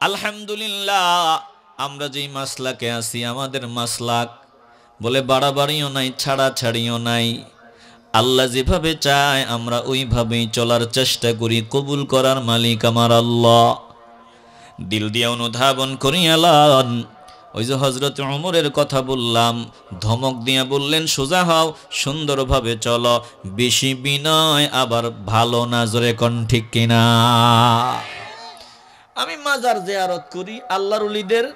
আলহামদুলিল্লাহ আমরা যেই মাসলাকে আছি আমাদের মাসলাক বলে বাড়াবাড়িও নাই, ছাড়াছাড়িও নাই। আল্লাহ যেভাবে চায় আমরা ওইভাবেই চলার চেষ্টা করি। কবুল করার মালিক আমার আল্লাহ। দিল দিয়ে অনুধাবন করি আলান। ওই যে হযরত ওমরের কথা বললাম, ধমক দিয়ে বললেন সোজা হও, সুন্দরভাবে চলো, বেশি বিনয় আবার ভালো না। জোরে কোন ঠিক কিনা? আমি মাজার জিয়ারত করি, আল্লাহর ওলিদের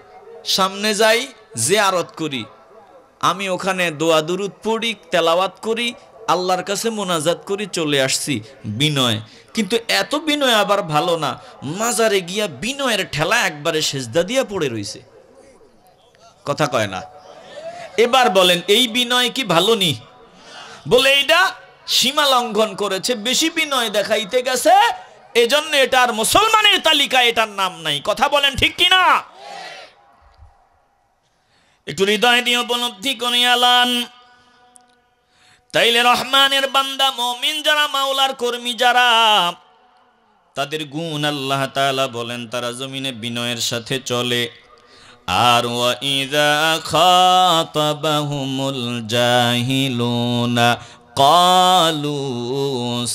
সামনে যাই, জিয়ারত করি, আমি ওখানে দোয়া দুরুদ পড়ি, তেলাওয়াত করি, আল্লাহর কাছে মোনাজাত করি, চলে আসছি। বিনয়। কিন্তু এত বিনয় আবার ভালো না। মাজারে গিয়া বিনয়ের ঠেলা একবারে সেজদা দিয়া পড়ে রইছে। কথা কয় না। এবার বলেন এই বিনয় কি ভালো নি? বলে এইটা সীমা লঙ্ঘন করেছে, বেশি বিনয় দেখাইতে গেছে, এজন্য এটা আর মুসলমানের তালিকায় এটার নাম নাই। কথা বলেন ঠিক কিনা? একটু হৃদয় দিয়ে উপলব্ধি করিয়ালান। তাইলে রহমানের বান্দা মুমিন যারা, মাওলার কর্মী যারা, তাদের গুণ আল্লাহ তাআলা বলেন তারা জমিনে বিনয়ের সাথে চলে। আর ওয়া ইযা খাতাবাহুমুল জাহিলুনা ক্বালু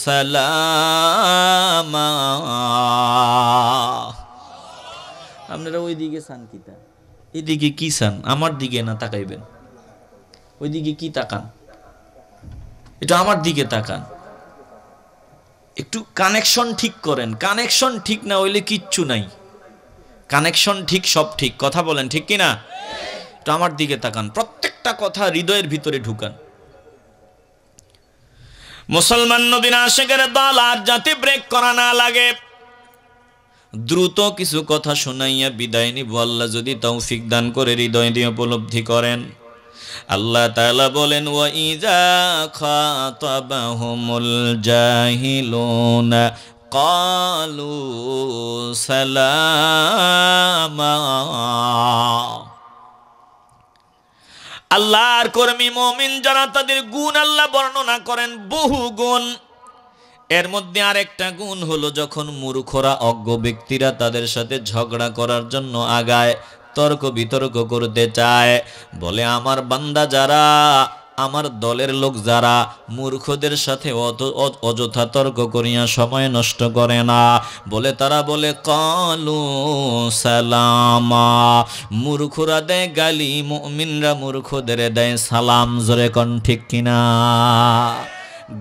সালামা। আপনারা ওই দিকে চান কিতা? এদিকে কি চান? আমার দিকে না তাকাইবেন। ওইদিকে কি তাকান? এটা আমার দিকে তাকান। একটু কানেকশন ঠিক করেন। কানেকশন ঠিক না হইলে কিচ্ছু নাই। কানেকশন ঠিক, সব ঠিক। কথা বলেন ঠিক কিনা? তো আমার দিকে তাকান, প্রত্যেকটা কথা হৃদয়ের ভিতরে ঢুকান। মুসলমান নবীর আশিকের দল আর যাতে ব্রেক করা না লাগে, দ্রুত কিছু কথা শোনাইয়া বিদায় নিব। আল্লাহ যদি তৌফিক দান করে হৃদয় দিয়ে উপলব্ধি করেন। আল্লাহ তাআলা বলেন ওয়া ইযা খাতাবাহুমুল জাহিলুনা ক্বালু সালামা। আল্লাহর কর্মী মুমিন যারা, তাদের গুণ আল্লাহ বর্ণনা করেন, বহু গুণ। এর মধ্যে আরেকটা গুণ হলো যখন মূর্খরা, অজ্ঞ ব্যক্তিরা তাদের সাথে ঝগড়া করার জন্য আগায়, তর্ক বিতর্ক করতে চায়, বলে আমার বান্দা যারা, আমার দলের লোক যারা মূর্খদের সাথে অযথা তর্ক করিয়া সময় নষ্ট করে না, বলে তারা বলে ক্বালু সালামা। মূর্খরা দেয় গালি, মুমিনরা মূর্খদের দেয় সালাম। জোরে কোন ঠিক কিনা?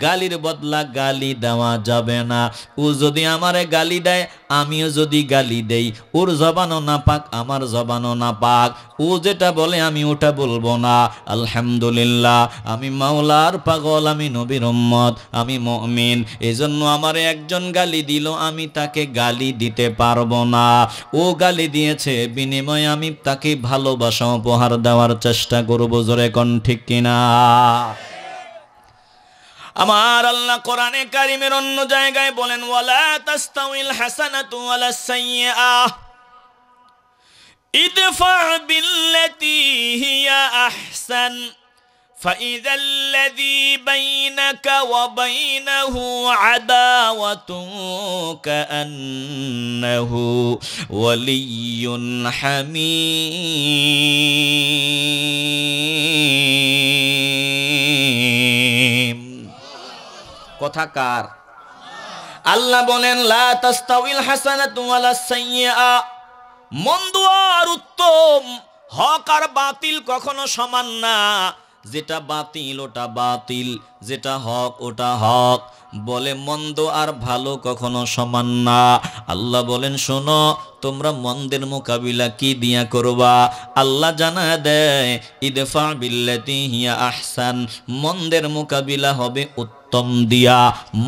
গালির বদলা গালি দেওয়া যাবে না। ও যদি আমারে গালি দেয়, আমিও যদি গালি দেই, ওর জবানও না পাক, আমার জবানও না পাক। ও যেটা বলে আমি ওটা বলবো না। আলহামদুলিল্লাহ, আমি মাওলার পাগল, আমি নবীর উম্মত, আমি মুমিন। এজন্য আমারে একজন গালি দিল, আমি তাকে গালি দিতে পারবো না। ও গালি দিয়েছে, বিনিময়ে আমি তাকে ভালোবাসা উপহার দেওয়ার চেষ্টা করবো। জোরে কোন ঠিক কিনা? আমার আল্লাহ কোরআনে কারিমের অন্য জায়গায় বলেন ওয়ালা তাস্তাউইল হাসানাতু ওয়ালাস সাইয়্যিআহ ইদফা বিল্লাতী হিয়া আহসান فإذا الذي بينك وبينه عداوة كأنه ولي حميم। কথা কার? আল্লাহ বলেন লা তাস্তাউইল হাসানাতু ওয়ালাস সাইয়্যিআ। মন্দ আর উত্তম, হক আর বাতিল কখনো সমান না। যেটা বাতিল ওটা বাতিল, যেটা হক ওটা হক। বলে মন্দ আর ভালো কখনো সমান না। আল্লাহ বলেন শোনো, তোমরা মন্দের মোকাবিলা কি দিয়া করবা? আল্লাহ জানা দেয় ইদফা বিল্লাতি হিয়া আহসান। মন্দের মোকাবিলা হবে উত্তম দিয়া,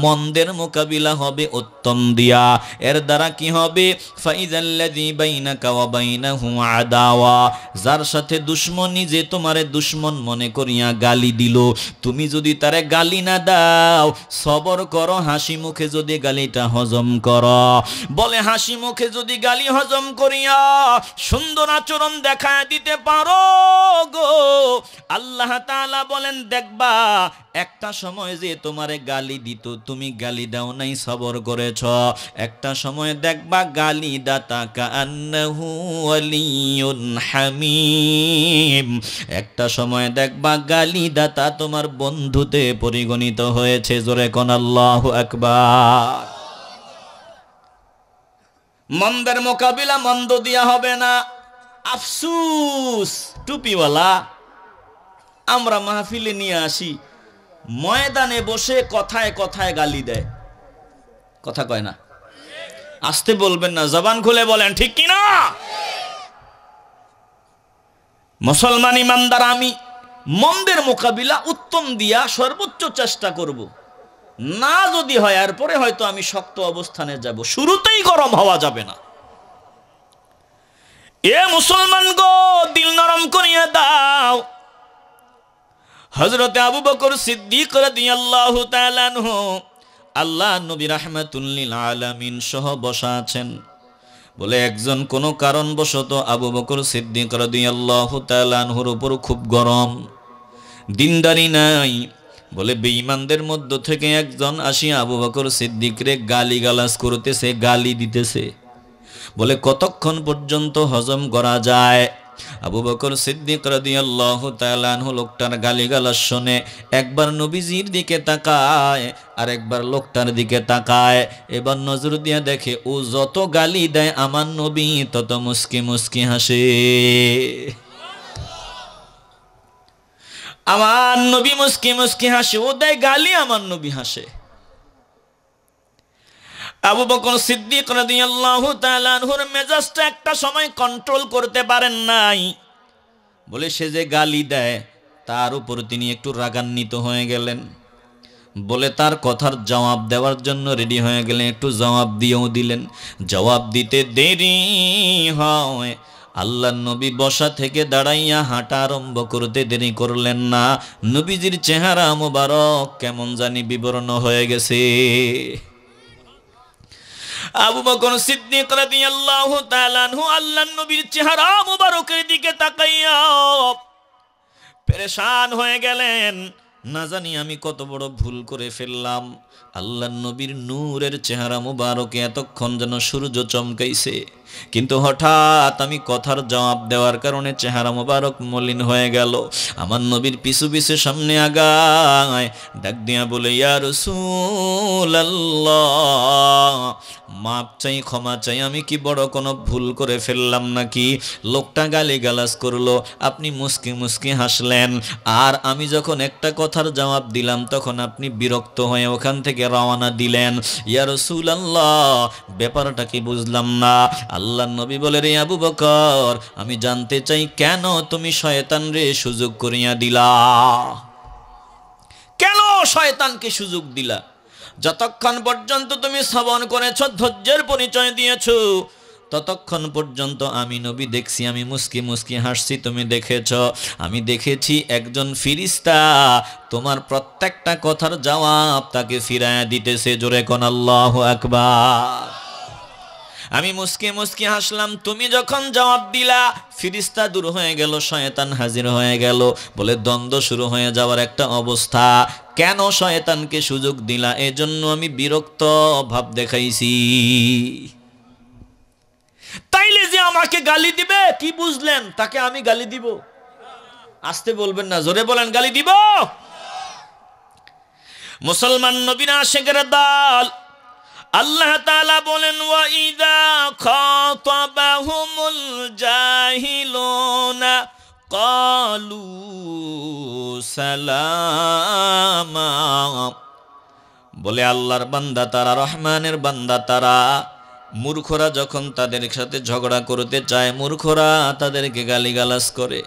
মন্দের মোকাবিলা হবে উত্তম দিয়া। এর দ্বারা কি হবে? ফাইজাল্লাযী বাইনাকা ওয়া বাইনাহু আদাওয়া। যার সাথে দুশমনী, যে তোমারে দুশমন মনে করিয়া গালি দিল, তুমি যদি তারে গালি না দাও, সবর করো, হাসি মুখে যদি গালিটা হজম করো। বলে হাসি মুখে যদি গালি হজম করিয়া সুন্দর আচরণ দেখায় দিতে পারো গো, আল্লাহ তাআলা বলেন দেখবা একটা সময় যে তোমার তোমারে গালি দিত, তুমি গালি দাও নাই, সবর করেছ। একটা সময় দেখবা গালি দাতা কান্নাহু ওয়ালিয়ুন হামিম, একটা সময় দেখবা গালি দাতা তোমার বন্ধুতে পরিগণিত হয়েছে। জোরে কোন আল্লাহু আকবার। মন্দের মোকাবিলা মন্দ দিয়া হবে না। আফসুস টুপিওয়ালা আমরা মাহফিলে নিয়ে আসি, ময়দানে বসে কথায় কথায় গালি দেয়, কথা কয় না। আসতে বলবেন না, জবান খুলে বলেন ঠিক কিনা। মুসলমান ইমানদার আমি মন্দের মোকাবিলা উত্তম দিয়া সর্বোচ্চ চেষ্টা করব, না যদি হয় এরপরে হয়তো আমি শক্ত অবস্থানে যাব, শুরুতেই গরম হওয়া যাবে না। এ মুসলমান গো, দিল নরম করিয়া দাও। হযরতে আবু বকর সিদ্দিক রাদিয়াল্লাহু তাআলা আনহু, আল্লাহ নবী রাহমাতুল লিল আলামিন সহ বসা আছেন। বলে একজন কোনো কারণবশত আবু বকর সিদ্দিক রাদিয়াল্লাহু তাআলা আনহুর উপর খুব গরম, দিনদারি নাই। বলে বেঈমানদের মধ্য থেকে একজন আসিয়া আবু বকর সিদ্দিকরে গালিগালাজ করতেছে, গালি দিতেছে। বলে কতক্ষণ পর্যন্ত হজম করা যায়? আবু বকর সিদ্দিক রাদিয়াল্লাহু তাআলা আনহু লোকটার গালিগালাজ শুনে একবার নবীজির দিকে তাকায় আর একবার লোকটার দিকে তাকায়। এবার নজর দিয়া দেখে ও যত গালি দেয় আমার নবী তত মুস্কি মুস্কি হাসে। আমার নবী মুস্কি মুস্কি হাসে, ও দেয় গালি, আমার নবী হাসে। আবু বকর সিদ্দিক রাদিয়াল্লাহু তাআলা আনহুর মেজাজটা একটা সময় কন্ট্রোল করতে পারেন নাই। বলে সে যে গালি দেয় তার উপর তিনি একটু রাগান্বিত হয়ে গেলেন। বলে তার কথার জবাব দেওয়ার জন্য রেডি হয়ে গেলেন, একটু জবাব দিয়েও দিলেন। জবাব দিতে দেরি হয়, আল্লাহর নবী বসা থেকে দাঁড়াইয়া হাঁটা আরম্ভ করতে দেরি করলেন না। নবীজির চেহারা মোবারক কেমন জানি বিবর্ণ হয়ে গেছে। আবু বকর সিদ্দিক রাদিয়াল্লাহু তাআলা আনহু আল্লাহর নবীর চেহারা মোবারকের দিকে তাকাইয়া পেরেশান হয়ে গেলেন। না জানি আমি কত বড় ভুল করে ফেললাম। আল্লাহর নবীর নূরের চেহারা মোবারকে এতক্ষণ যেন সূর্য চমকাইছে, কিন্তু হঠাৎ আমি কথার জবাব দেওয়ার কারণে চেহারা মোবারক মলিন হয়ে গেল। আমার নবীর পিছু পিছু সামনে আগায়, ডাক দিয়া বলে ইয়া রাসূলুল্লাহ, মাপ চাই, ক্ষমা চাই, আমি কি বড় কোনো ভুল করে ফেললাম নাকি? লোকটা গালিগালাজ করলো, আপনি মুস্কি মুস্কি হাসলেন, আর আমি যখন একটা কথার জবাব দিলাম তখন আপনি বিরক্ত হয়ে ওখান থেকে রওনা দিলেন। ইয়া রাসূলুল্লাহ, ব্যাপারটা কি বুঝলাম না। আল্লাহর নবী বলে, রে আবু বকর, আমি জানতে চাই কেন তুমি শয়তান রে সুযোগ করিয়া দিলা? কেন শয়তানকে সুযোগ দিলা? যতক্ষণ পর্যন্ত তুমি শ্রবণ করেছ, ধৈর্যের পরিচয় দিয়েছ, ততক্ষণ পর্যন্ত আমি নবী দেখছি, আমি মুস্কি মুস্কি হাসছি, তুমি দেখেছ। আমি দেখেছি একজন ফিরিস্তা তোমার প্রত্যেকটা কথার জবাব তাকে ফিরায়া দিতেছে। জোরে কোন আল্লাহু আকবার। আমি মুস্কি মুস্কি হাসলাম, তুমি যখন জবাব দিলা ফিরিস্তা দূর হয়ে গেল, শয়তান হাজির হয়ে গেল। বলে দ্বন্দ্ব শুরু হয়ে যাওয়ার একটা অবস্থা। কেন শয়তানকে সুযোগ দিলা? এজন্য আমি বিরক্ত ভাব দেখাইছি। তাইলে যে আমাকে গালি দিবে, কি বুঝলেন তাকে আমি গালি দিব? আসতে বলবেন না, জোরে বলেন, গালি দিব। মুসলমান নবীরা আশিকের দল। আল্লাহ তাআলা বলেন, ওয়া ইযা খাতাবাহুমুল জাহিলুনা ক্বালু সালামা। বলে আল্লাহর বান্দা তারা, রহমানের বান্দা তারা, মূর্খরা যখন তাদের সাথে ঝগড়া করতে চায়, মূর্খরা তাদেরকে গালিগালাজ করে,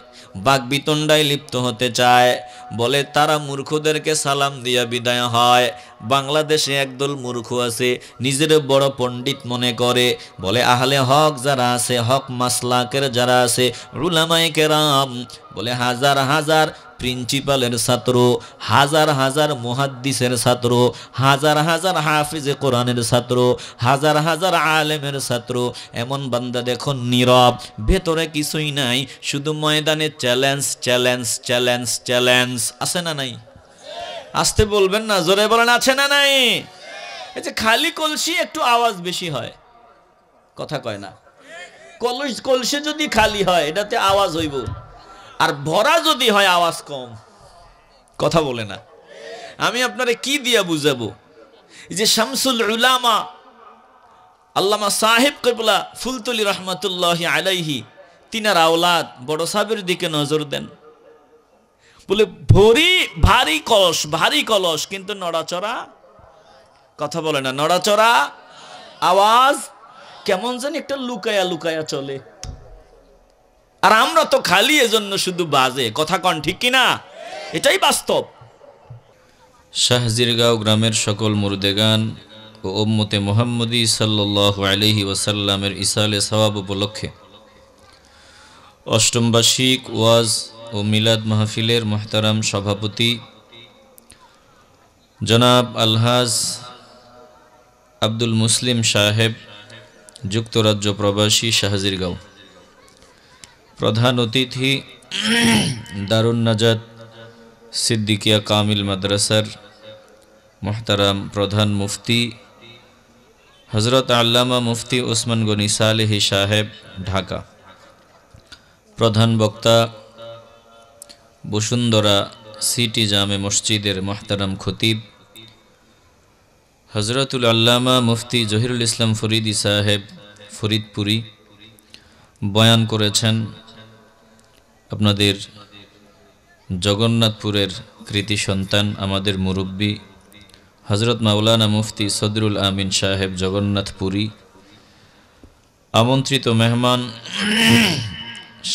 বাকবিতণ্ডায় লিপ্ত হতে চায়, বলে তারা মূর্খদেরকে সালাম দিয়া বিদায় হয়। বাংলাদেশে একদল মূর্খ আছে, নিজের বড় পণ্ডিত মনে করে। বলে আহলে হক যারা আছে, হক মাসলাকের যারা আছে, উলামায়ে কেরাম, বলে হাজার হাজার প্রিন্সিপালের ছাত্র, হাজার হাজার মুহাদ্দিসের ছাত্র, হাজার হাজার হাফিজে কোরআনের ছাত্র, হাজার হাজার আলেমের ছাত্র, এমন বান্দা দেখো নীরব, ভেতরে কিছুই নাই, শুধু ময়দানে চ্যালেঞ্জ চ্যালেঞ্জ চ্যালেঞ্জ চ্যালেঞ্জ। আছে না নাই? আসতে বলবেন না, জোরে বলেন আছে না নাই? এই যে খালি কলসি একটু আওয়াজ বেশি হয়, কথা কয় না। কলসি যদি খালি হয় এটাতে আওয়াজ হইব, আর ভরা যদি হয় আওয়াজ কম, কথা বলে না। আমি আপনারে কি দিয়া বুঝাবো? এই যে শামসুল উলামা আল্লামা সাহেব কিবলা ফুলতলি রহমাতুল্লাহি আলাইহি, তিনার আওলাদ বড় সাহেবের দিকে নজর দেন। বলে ভারী কলস কিন্তু নড়াচড়া, কথা বলে না, নড়াচড়া আওয়াজ কেমন জানি একটা লুকায়া লুকায়া চলে। আর আমরা তো খালি এজন্য শুধু বাজে, কথা কন ঠিক কিনা? এটাই বাস্তব। শাহজিরগাঁও গ্রামের সকল মুর্দেগান ও উম্মতে মুহাম্মদী সাল্লাল্লাহু আলাইহি ওয়াসাল্লামের ইসালে সওয়াব উপলক্ষে অষ্টম বার্ষিক ওয়াজ ও মিলাদ মাহফিলের মুহতারাম সভাপতি জনাব আলহাজ আব্দুল মুসলিম সাহেব, যুক্তরাজ্য প্রবাসী, শাহজিরগাঁও। প্রধান অতিথি দারুন নাজাত সিদ্দিকিয়া কামিল মাদ্রাসার মুহতারাম প্রধান মুফতি হজরত আল্লামা মুফতি ওসমান গনি সালেহী সাহেব, ঢাকা। প্রধান বক্তা বসুন্ধরা সিটি জামে মসজিদের মুহতারাম খতিব হজরতুল আল্লামা মুফতি জহিরুল ইসলাম ফরিদি সাহেব, ফরিদপুরি। বয়ান করেছেন আপনাদের জগন্নাথপুরের কৃতি সন্তান, আমাদের মুরব্বী হজরত মাওলানা মুফতি সদরুল আমিন সাহেব, জগন্নাথপুরী। আমন্ত্রিত মেহমান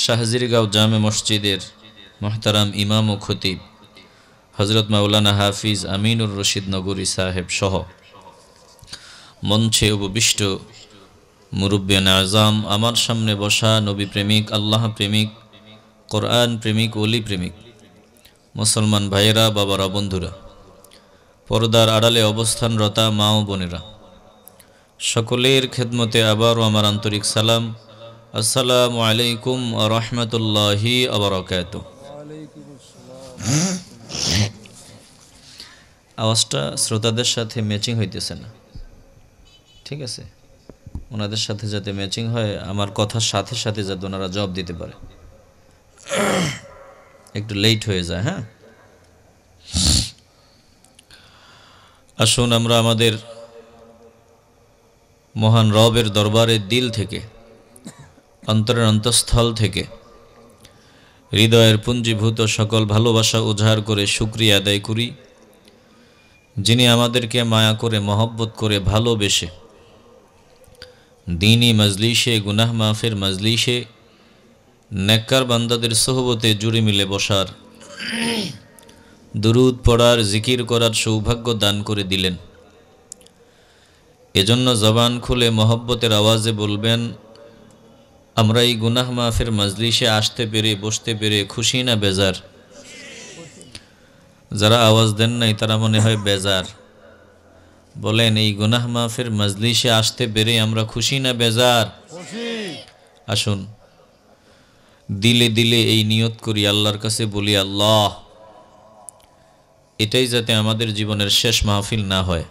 শাহজিরগাঁও জামে মসজিদের মুহতারাম ইমাম ও খতিব হজরত মাওলানা হাফিজ আমিনুর রশিদ নগরী সাহেব সহ মঞ্চে উপবিষ্ট মুরব্বিয়ান আজম, আমার সামনে বসা নবী প্রেমিক, আল্লাহ প্রেমিক, কোরআন প্রেমিক, ওলি প্রেমিক মুসলমান ভাইয়েরা, বাবারা, বন্ধুরা, পর্দার আড়ালে অবস্থানরতা মা ও বোনেরা, সকলের খেদমতে আবারও আমার আন্তরিক সালাম। আসসালামু আলাইকুম ওয়া রাহমাতুল্লাহি ওয়া বারাকাতুহু। আওয়াজটা শ্রোতাদের সাথে ম্যাচিং হইতেছে না, ঠিক আছে? ওনাদের সাথে যাতে ম্যাচিং হয়, আমার কথার সাথে সাথে যাতে ওনারা জবাব দিতে পারে, একটু লেট হয়ে যায়। হ্যাঁ, আসুন আমরা আমাদের মহান রবের দরবারে দিল থেকে, অন্তরের অন্তঃস্থল থেকে, হৃদয়ের পুঞ্জীভূত সকল ভালোবাসা উজাড় করে শুকরিয়া আদায় করি, যিনি আমাদেরকে মায়া করে, মহব্বত করে, ভালোবেসে দ্বীনি মজলিসে, গুনাহ মাফের মজলিসে নেককার বান্দাদের সোহবতে জুড়ে মিলে বসার, দুরুদ পড়ার, জিকির করার সৌভাগ্য দান করে দিলেন। এজন্য জবান খুলে মহব্বতের আওয়াজে বলবেন, আমরা এই গুনাহ মাফের মজলিসে আসতে পেরে, বসতে পেরে খুশি না বেজার? যারা আওয়াজ দেন নাই তারা মনে হয় বেজার। বলেন, এই গুনাহ মাফের মজলিসে আসতে পেরে আমরা খুশি না বেজার? আসুন দিলে দিলে এই নিয়ত করি, আল্লাহর কাছে বলি, আল্লাহ এটাই যাতে আমাদের জীবনের শেষ মাহফিল না হয়,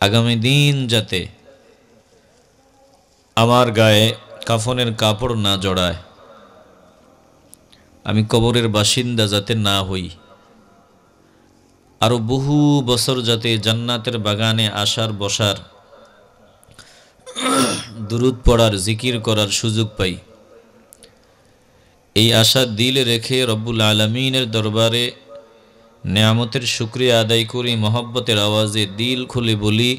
আগামী দিন যাতে আমার গায়ে কাফনের কাপড় না জড়ায়, আমি কবরের বাসিন্দা যাতে না হই, আরো বহু বছর যাতে জান্নাতের বাগানে আসার, বসার, দুরুদ পড়ার, জিকির করার সুযোগ পাই, এই আশা দিলে রেখে রব্বুল আলামিনের দরবারে নেয়ামতের শুকরিয়া আদায় করি। মহব্বতের আওয়াজে দিল খুলে বলি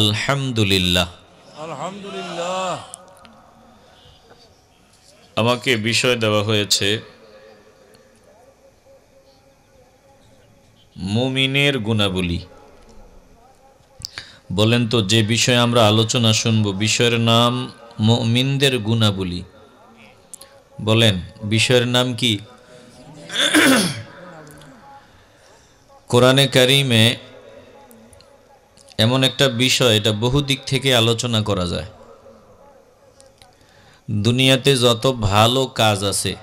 আলহামদুলিল্লাহ। আলহামদুলিল্লাহ। আমাকে বিষয় দেওয়া হয়েছে মুমিনের গুণাবলী। বলেন তো, যে বিষয়ে আমরা আলোচনা শুনব বিষয়ের নাম মুমিনদের গুণাবলী। বলেন, বিষয়ের নাম কি? কোরআনে কারিমে এমন একটা বিষয়, এটা বহু দিক থেকে আলোচনা করা যায়। দুনিয়াতে যত ভালো কাজ আছে,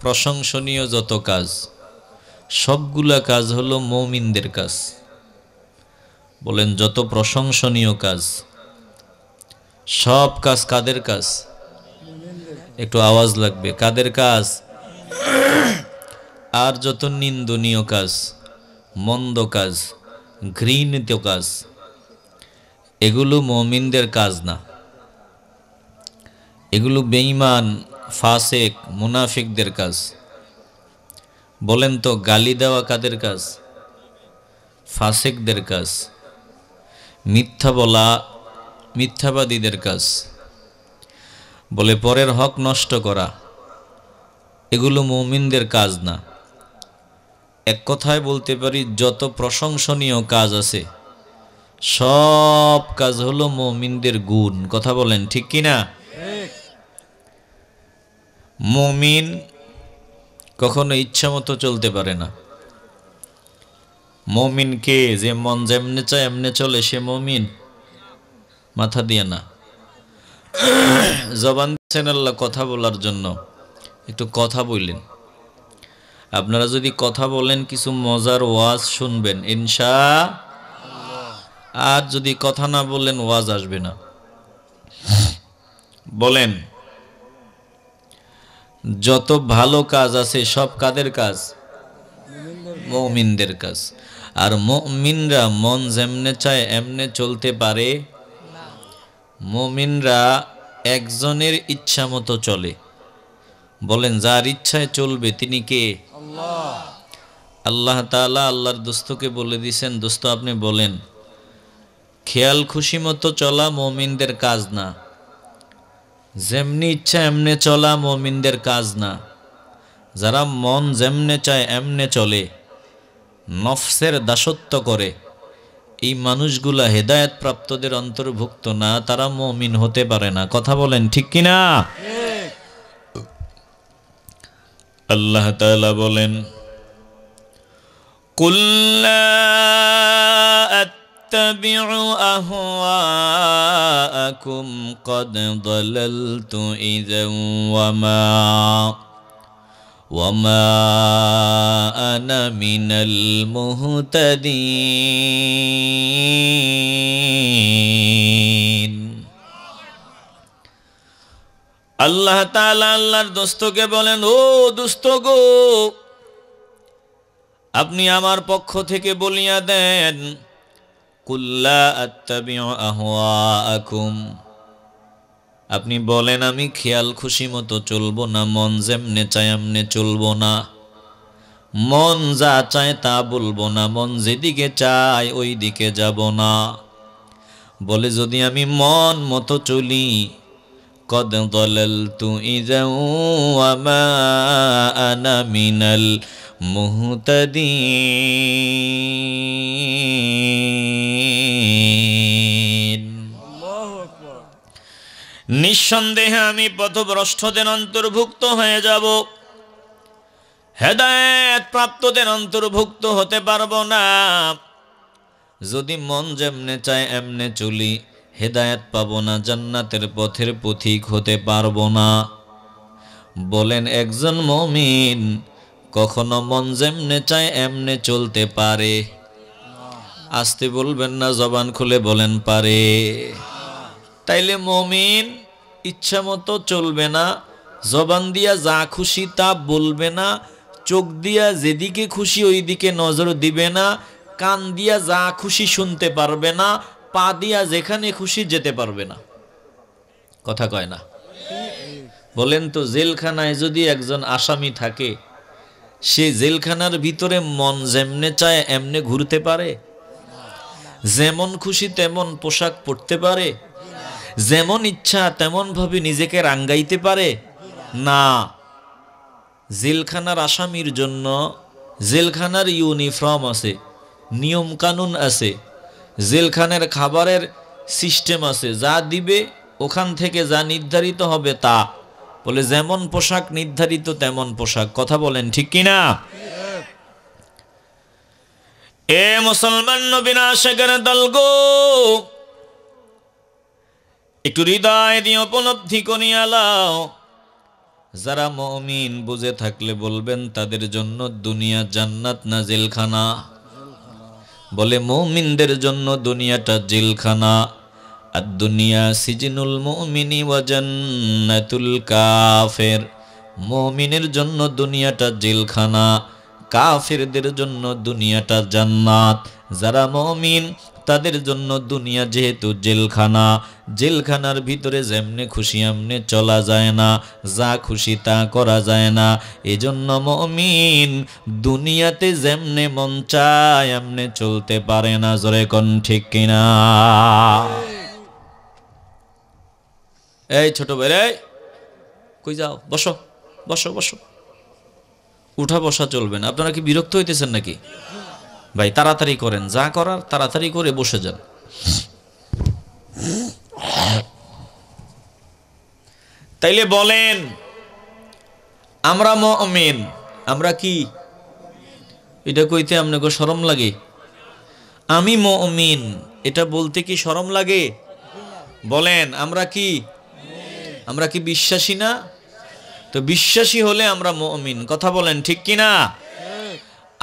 প্রশংসনীয় যত কাজ, সবগুলা কাজ হলো মুমিনদের কাজ। বলেন যত প্রশংসনীয় কাজ, সব কাজ কাদের কাজ? একটু আওয়াজ লাগবে, কাদের কাজ? আর যত নিন্দনীয় কাজ, মন্দ কাজ, ঘৃণিত কাজ, এগুলো মুমিনদের কাজ না। এগুলো বেঈমান, ফাসেক, মুনাফিকদের কাজ। বলেন তো গালি দেওয়া কাদের কাজ? ফাসেকদের কাজ। মিথ্যা বলা মিথ্যাবাদীদের কাজ। বলে পরের হক নষ্ট করা, এগুলো মুমিনদের কাজ না। এক কথায় বলতে পারি যত প্রশংসনীয় কাজ আছে সব কাজ হলো মুমিনদের গুণ। কথা বলেন ঠিক কিনা? মুমিন কখনো ইচ্ছা মতো চলতে পারে না। মুমিন কে? যে মন যেমনে চায় এমনে চলে, সে মুমিন? মাথা দিয়ে না। জবান দিচ্ছেন আল্লাহ কথা বলার জন্য, একটু কথা বললেন। আপনারা যদি কথা বলেন কিছু মজার ওয়াজ শুনবেন ইনশাআল্লাহ। আর যদি কথা না বলেন ওয়াজ আসবে না। বলেন যত ভালো কাজ আছে সব কাদের কাজ? মুমিনদের কাজ। আর মুমিনরা মন যেমনে চায় এমনে চলতে পারে? মুমিনরা একজনের ইচ্ছা মতো চলে। বলেন যার ইচ্ছায় চলবে তিনি কে? আল্লাহ তাআলা আল্লাহর দোস্তকে বলে দিয়েছেন, দোস্ত আপনি বলেন খেয়াল খুশি মতো চলা মুমিনদের কাজ না, যেমনি ইচ্ছা এমনে চলা মুমিনদের কাজ না। যারা মন যেমনে চায় এমনে চলে, নফসের দাসত্ব করে, এই মানুষগুলা হেদায়েত প্রাপ্তদের অন্তর্ভুক্ত না, তারা মুমিন হতে পারে না। কথা বলেন ঠিক কিনা? আল্লাহ তাআলা বলেন কুল লা আত্তাবিউ আহওয়াআকুম ক্বাদ দালালতু ইযান ওয়ামা আনা মিনাল মুহতাদিন। আল্লাহ তাআলা আল্লাহর দোস্তকে বলেন, ও দোস্ত গো, আপনি আমার পক্ষ থেকে বলিয়া দেন কুল্লা আত্তাবিউ আহওয়াআকুম, আপনি বলেন আমি খেয়াল খুশি মতো চলবো না, মন যেমনে চায় এমনে চলবো না, মন যা চায় তা বলবো না, মন যেদিকে চায় ওই দিকে যাব না। বলে যদি আমি মন মতো চলি কদ দালালতু ইযান ওয়ামা আনা মিনাল মুহতাদিন। নিঃসন্দেহে আমি পথভ্রষ্টদের অন্তর্ভুক্ত হয়ে যাব, হেদায়েত প্রাপ্তদের অন্তর্ভুক্ত হতে পারবো না। যদি মন যেমনে চায় এমনে চলি হেদায়েত পাবো না, জান্নাতের পথের পথিক হতে পারবো না। বলেন একজন মুমিন কখনো মন যেমনে চায় এমনে চলতে পারে? আসতে বলবেন না, জবান খুলে বলেন পারে। তাইলে মুমিন ইচ্ছা মতো চলবে না, জবান দিয়া যা খুশি তা বলবে না, চোখ দিয়া যেদিকে খুশি ওই দিকে নজর দিবে না, কান দিয়া যা খুশি শুনতে পারবে না, পা দিয়া যেখানে খুশি যেতে পারবে না। কথা কয় না? বলেন তো জেলখানায় যদি একজন আসামি থাকে, সে জেলখানার ভিতরে মন যেমনে চায় এমনে ঘুরতে পারে? যেমন খুশি তেমন পোশাক পরতে পারে? যেমন ইচ্ছা তেমন ভাবে নিজেকে রাঙ্গাইতে পারে? না। জেলখানার আসামির জন্য জেলখানার ইউনিফর্ম আছে, নিয়ম কানুন আছে, জেলখানার খাবারের সিস্টেম আছে, যা দিবে ওখান থেকে যা নির্ধারিত হবে তা। বলে যেমন পোশাক নির্ধারিত তেমন পোশাক। কথা বলেন ঠিক কিনা? এ মুসলমান নবীর আশিকের দল গো, একটু হৃদয় দিয়ে উপলব্ধি করিয়া লাও, যারা মুমিন বুঝে থাকলে বলবেন তাদের জন্য দুনিয়া জান্নাত না জেলখানা? বলে মুমিনদের জন্য দুনিয়াটা জেলখানা। আর দুনিয়া সিজনুল মুমিনি ওয়া জান্নাতুল কাফির। মুমিনের জন্য দুনিয়াটা জেলখানা, কাফিরদের জন্য দুনিয়াটা জান্নাত। যারা মুমিন তাদের জন্য দুনিয়া যেহেতু জেলখানা, জেলখানার ভিতরে যেমনে খুশি এমনে চলা যায় না, যা খুশি তা করা যায় না। এজন্য মুমিন দুনিয়াতে যেমনে মন চায় এমনে চলতে পারে না। জোরে কোন ঠিক কিনা? এই ছোট ভাই, রে কই যাও? বসো বসো বসো। উঠা বসা চলবে না। আপনারা কি বিরক্ত হইতেছেন নাকি? ভাই তাড়াতাড়ি করেন, যা করার তাড়াতাড়ি করে বসে যান। তাইলে বলেন আমরা মুমিন, আমরা কি? এটা কইতে আপনাকে শরম লাগে? আমি মুমিন এটা বলতে কি শরম লাগে? বলেন আমরা কি? আমরা কি বিশ্বাসী না? তো বিশ্বাসী হলে আমরা মুমিন। কথা বলেন ঠিক কিনা?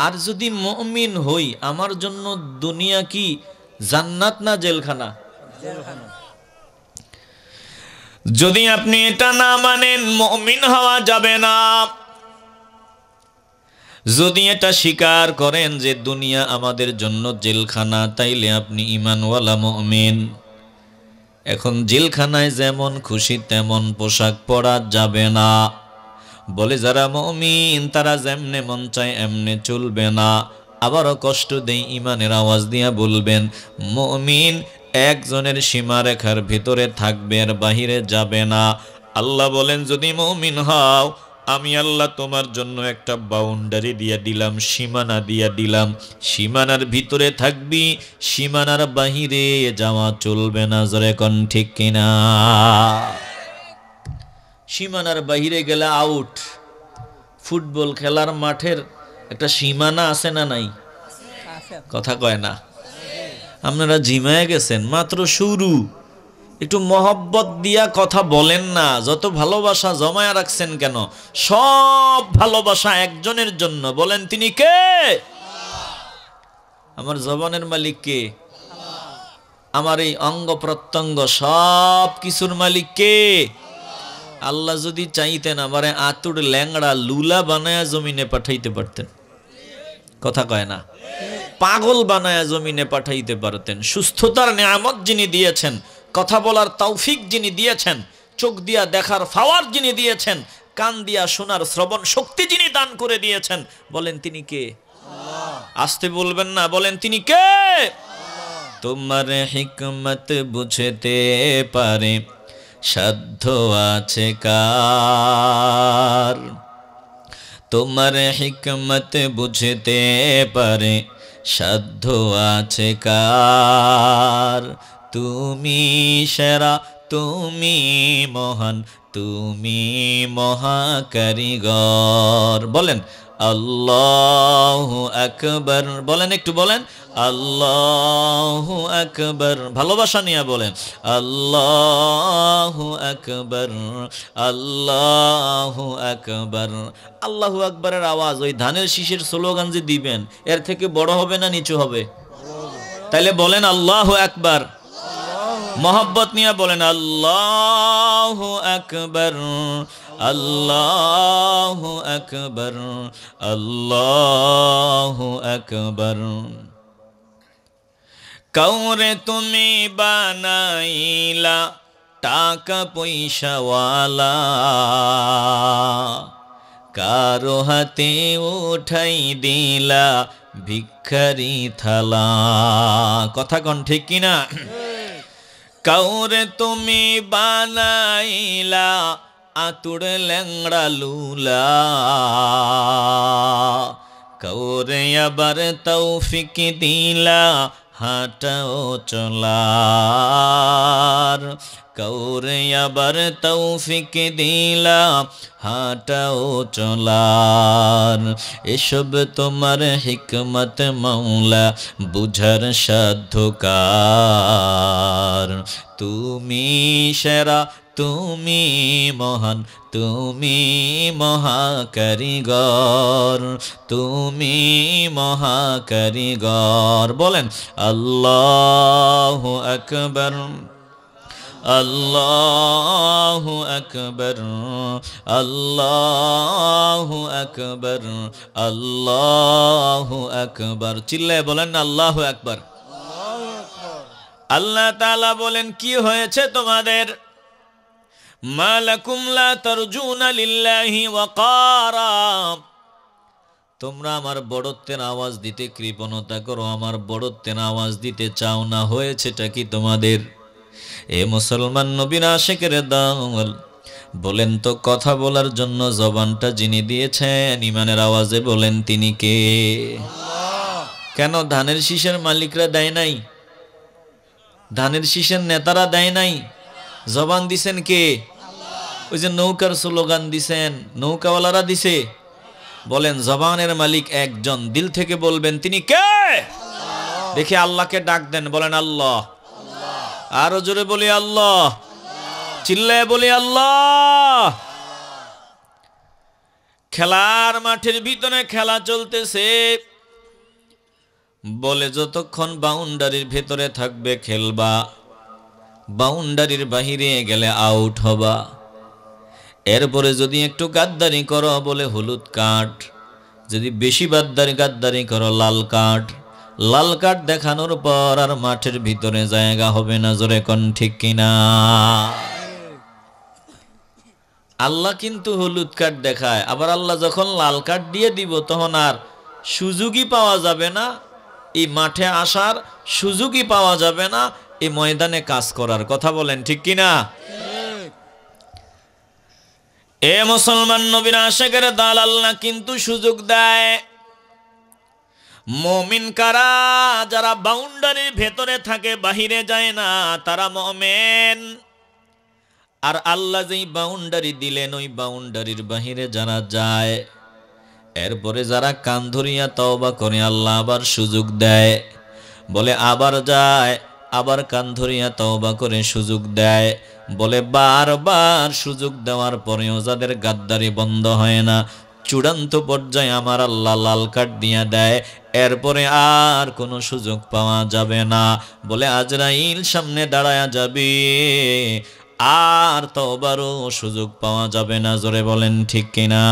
আর যদি মুমিন হই, আমার জন্য দুনিয়া কি জান্নাত না জেলখানা? যদি আপনি এটা না মানেন, মুমিন হওয়া যাবে না। যদি এটা স্বীকার করেন যে দুনিয়া আমাদের জন্য জেলখানা, তাইলে আপনি ঈমানওয়ালা মুমিন। এখন জেলখানায় যেমন খুশি তেমন পোশাক পরা যাবে না। বলে যারা মুমিন তারা যেমনে মন চায় এমনে চলবে না। আবারও কষ্ট দেই, ইমানের আওয়াজ দিয়া বলবেন মুমিন একজনের সীমারেখার ভিতরে থাকবে, আর বাহিরে যাবে না। আল্লাহ বলেন যদি মুমিন হও, আমি আল্লাহ তোমার জন্য একটা বাউন্ডারি দিয়া দিলাম, সীমানা দিয়া দিলাম। সীমানার ভিতরে থাকবি, সীমানার বাহিরে যাওয়া চলবে না। জোরে কোন ঠিক কিনা? সীমানার বাহিরে গেলে আউট। ফুটবল খেলার মাঠের একটা সীমানা আছে না নাই? কথা কয় না। আপনারা জিমায় গেছেন, মাত্র শুরু। একটু মহব্বত দিয়া কথা বলেন না। যত ভালোবাসা জমায়া রাখছেন কেন? সব ভালোবাসা একজনের জন্য। বলেন তিনি কে? আমার জবানের মালিক কে? আমার এই অঙ্গ প্রত্যঙ্গ সব কিছুর মালিক কে? আল্লাহ যদি চাইতেন আমারে আতুর ল্যাংড়া লুলা বানায়া জমিনে পাঠাইতে পারতেন। কথা কয় না। পাগল বানায়া জমিনে পাঠাইতে পারতেন। সুস্থতার নিয়ামত যিনি দিয়েছেন, কথা বলার তৌফিক যিনি দিয়েছেন, চোখ দিয়া দেখার পাওয়ার যিনি দিয়েছেন, কান দিয়া শোনার শ্রবণ শক্তি যিনি দান করে দিয়েছেন, বলেন তিনি কে? আসতে বলবেন না, বলেন তিনি কে? তোমার হিকমত বুঝতে পারে সাধ্য আছে কার? তোমার হিকমত বুঝতে পারে সাধ্য আছে কার? তুমি সেরা, তুমি মহান, তুমি মহাকারিগর। বলেন আল্লাহু আকবার। বলেন একটু বলেন আল্লাহু আকবার। ভালোবাসা নিয়ে বলেন আল্লাহু আকবার, আল্লাহু আকবার। আল্লাহু আকবারের আওয়াজ ওই ধানের শীষের স্লোগান যে দিবেন, এর থেকে বড় হবে না নিচু হবে? তাইলে বলেন আল্লাহু আকবার। মোহব্বত নিয়ে বলেন আল্লাহু আকবার, আল্লাহু আকবার, আল্লাহু আকবার। কাউরে তুমি বানাইলা টাকা পয়সাওয়ালা, কারো হাতে উঠাই দিলা ভিক্ষারি থালা। কথা কন ঠিক কিনা? কাউরে তুমি বানাইলা আতুর ল্যাংড়া লুলা, কাউরে আবার তৌফিক দিলা হাঁটাও চলার। কাউরে আবার তৌফিক দিলা হাঁটা ও চলার। এসব তোমার হিকমত মাওলা, বুঝার সাধ্য কার। তুমি সেরা, তুমি মহান, তুমি মহাকারিগর, তুমি মহাকারিগর। বলেন আল্লাহু আকবার, আল্লাহু আকবার, আল্লাহু আকবার, আল্লাহু আকবার। চিল্লায় বলেন আল্লাহু আকবার। আল্লাহ তাআলা বলেন, কি হয়েছে তোমাদের? মা লাকুম লা তারজুনা লিল্লাহি ওয়াকারা। তোমরা আমার বড়ত্বের আওয়াজ দিতে কৃপণতা করো, আমার বড়ত্বের আওয়াজ দিতে চাও না। হয়েছেটা কি তোমাদের? এ মুসলমান নবীর আশিকের দল, বলেন তো কথা বলার জন্য জবানটা যিনি দিয়েছেন ঈমানের আওয়াজে, বলেন তিনি কে? কেন ধানের শীষের মালিকরা দেয় নাই? ধানের শীষের নেতারা দেয় নাই? জবান দিছেন কে? ওই যে নৌকার স্লোগান দিছেন, নৌকাওয়ালারা দিছে? বলেন জবানের মালিক একজন, দিল থেকে বলবেন তিনি কে? দেখে আল্লাহকে ডাক দেন, বলেন আল্লাহ। আরো জোরে বলি আল্লাহ, চিল্লায় বলি আল্লাহ। খেলার মাঠের ভিতরে খেলা চলতেছে, বলে যতক্ষণ বাউন্ডারির ভেতরে থাকবে খেলবা, বাউন্ডারির বাহিরে গেলে আউট হবা। এরপরে যদি একটু গাদ্দারি করো, বলে হলুদ কার্ড। যদি বেশি গাদ্দারি করো, লাল কার্ড। লাল কার্ড দেখানোর পর আর মাঠের ভিতরে জায়গা হবে না। জোরে কোন ঠিক কিনা? আল্লাহ কিন্তু হলুদ কার্ড দেখায়, আবার আল্লাহ যখন লাল কার্ড দিয়ে দিব তখন আর সুযোগই পাওয়া যাবে না, এই মাঠে আসার সুযোগই পাওয়া যাবে না, এই ময়দানে কাজ করার। কথা বলেন ঠিক কিনা? এ মুসলমান নবীর আশিকের দল, আল্লাহ কিন্তু সুযোগ দেয়। মুমিন কারা? যারা বাউন্ডারির ভেতরে থাকে, বাহিরে যায় না, তারা মুমিন। আর আল্লাহ যেই বাউন্ডারি দিলেন, ওই বাউন্ডারির বাহিরে যারা যায়, এরপরে যারা কান ধরিয়া তওবা করে, আল্লাহ আবার সুযোগ দেয়। বলে আবার যায়, আবার কান ধরিয়া তওবা করে সুযোগ দেয়। বলে বারবার সুযোগ দেওয়ার পরেও যাদের গাদ্দারি বন্ধ হয় না, চূড়ান্ত পর্যায়ে আমার আল্লাহ লাল কার্ড দিয়া দেয়। এরপরে আর কোনো সুযোগ পাওয়া যাবে না। বলে আজরাইল সামনে দাঁড়ায়া যাবে, আর তওবারও সুযোগ পাওয়া যাবে না। জোরে বলেন ঠিক কিনা?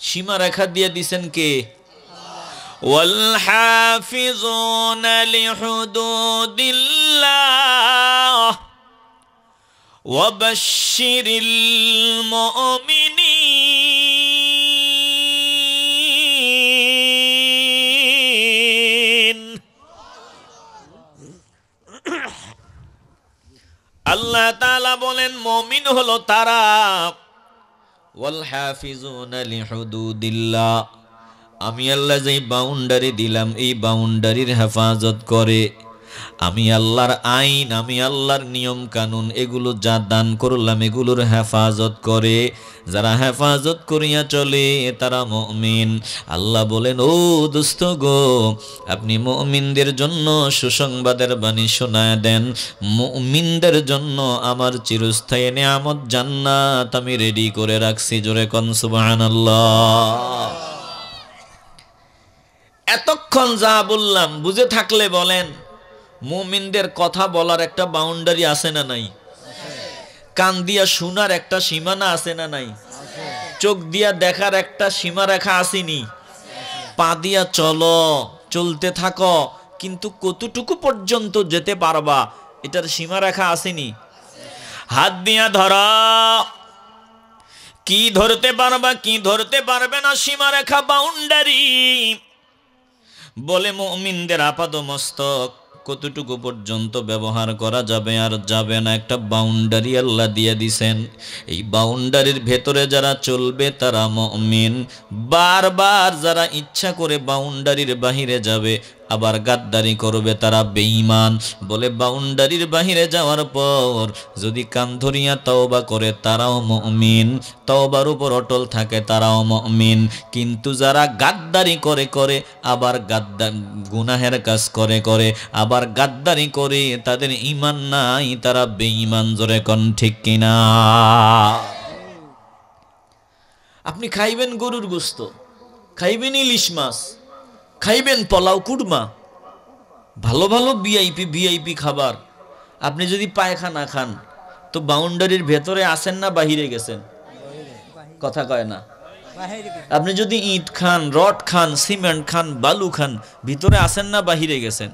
সীমা রেখা দিয়ে দিছেন কে? ওয়াল হাফিজুনা লিহুদুদিল্লাহ ওয়া বাশশিরিল মুমিনিন। আল্লাহ তাআলা বলেন মুমিন হলো তারা, ওয়াল হাফিজুনা লিহুদুদিল্লাহ, আমি আল্লাহ যেই বাউন্ডারি দিলাম, এই বাউন্ডারির হেফাজত করে। আমি আল্লাহর আইন, আমি আল্লাহর নিয়ম কানুন, এগুলো যা দান করলাম, এগুলোর হেফাজত করে। যারা হেফাজত করিয়া চলে তারা মুমিন। আল্লাহ বলেন, ও দোস্ত গো, আপনি মুমিনদের জন্য সুসংবাদের বাণী শোনায় দেন। মুমিনদের জন্য আমার চিরস্থায়ী নিয়ামত জান্নাত আমি রেডি করে রাখছি। জোরে কোন সুবহানাল্লাহ। এতক্ষণ যা বললাম বুঝে থাকলে বলেন, মুমিনদের কথা বলার একটা বাউন্ডারি আছে না নাই? কান দিয়া শোনার একটা সীমানা আছে না নাই? চোখ দিয়া দেখার একটা সীমারেখা আসেনি? পা দিয়া চলো, চলতে থাকো, কিন্তু কতটুকু পর্যন্ত যেতে পারবা এটার সীমারেখা আসেনি? হাত দিয়া ধরা, কি ধরতে পারবা কি ধরতে পারবে না, সীমারেখা বাউন্ডারি। বলে মুমিনদের আপাদমস্তক কতটুকু পর্যন্ত ব্যবহার করা যাবে আর যাবে না, একটা বাউন্ডারি আল্লাহ দিয়ে দিছেন। এই বাউন্ডারির ভেতরে যারা চলবে তারা মুমিন। বারবার যারা ইচ্ছা করে বাউন্ডারির বাহিরে যাবে, আবার গাদ্দারি করবে, তারা বেঈমান। বলে বাউন্ডারির বাহিরে যাওয়ার পর যদি কান ধরিয়া তওবা করে তারাও মুমিন, তওবার উপর অটল থাকে তারাও মুমিন। কিন্তু যারা গাদ্দারি করে আবার গুনাহের কাজ করে আবার গাদ্দারি করে, তাদের ঈমান নাই, তারা বেঈমান। জোরে কোন ঠিক কিনা? আপনি খাইবেন গরুর গোশত, খাইবেন ইলিশ মাছ, খাইবেন পোলাও কুরমা, ভালো ভালো ভিআইপি খাবার। আপনি যদি পায়খানা খান তো বাউন্ডারির ভেতরে আসেন না বাহিরে গেছেন? কথা কয় না। আপনি যদি ইট খান, রড খান, সিমেন্ট খান, বালু খান, ভিতরে আসেন না বাহিরে গেছেন?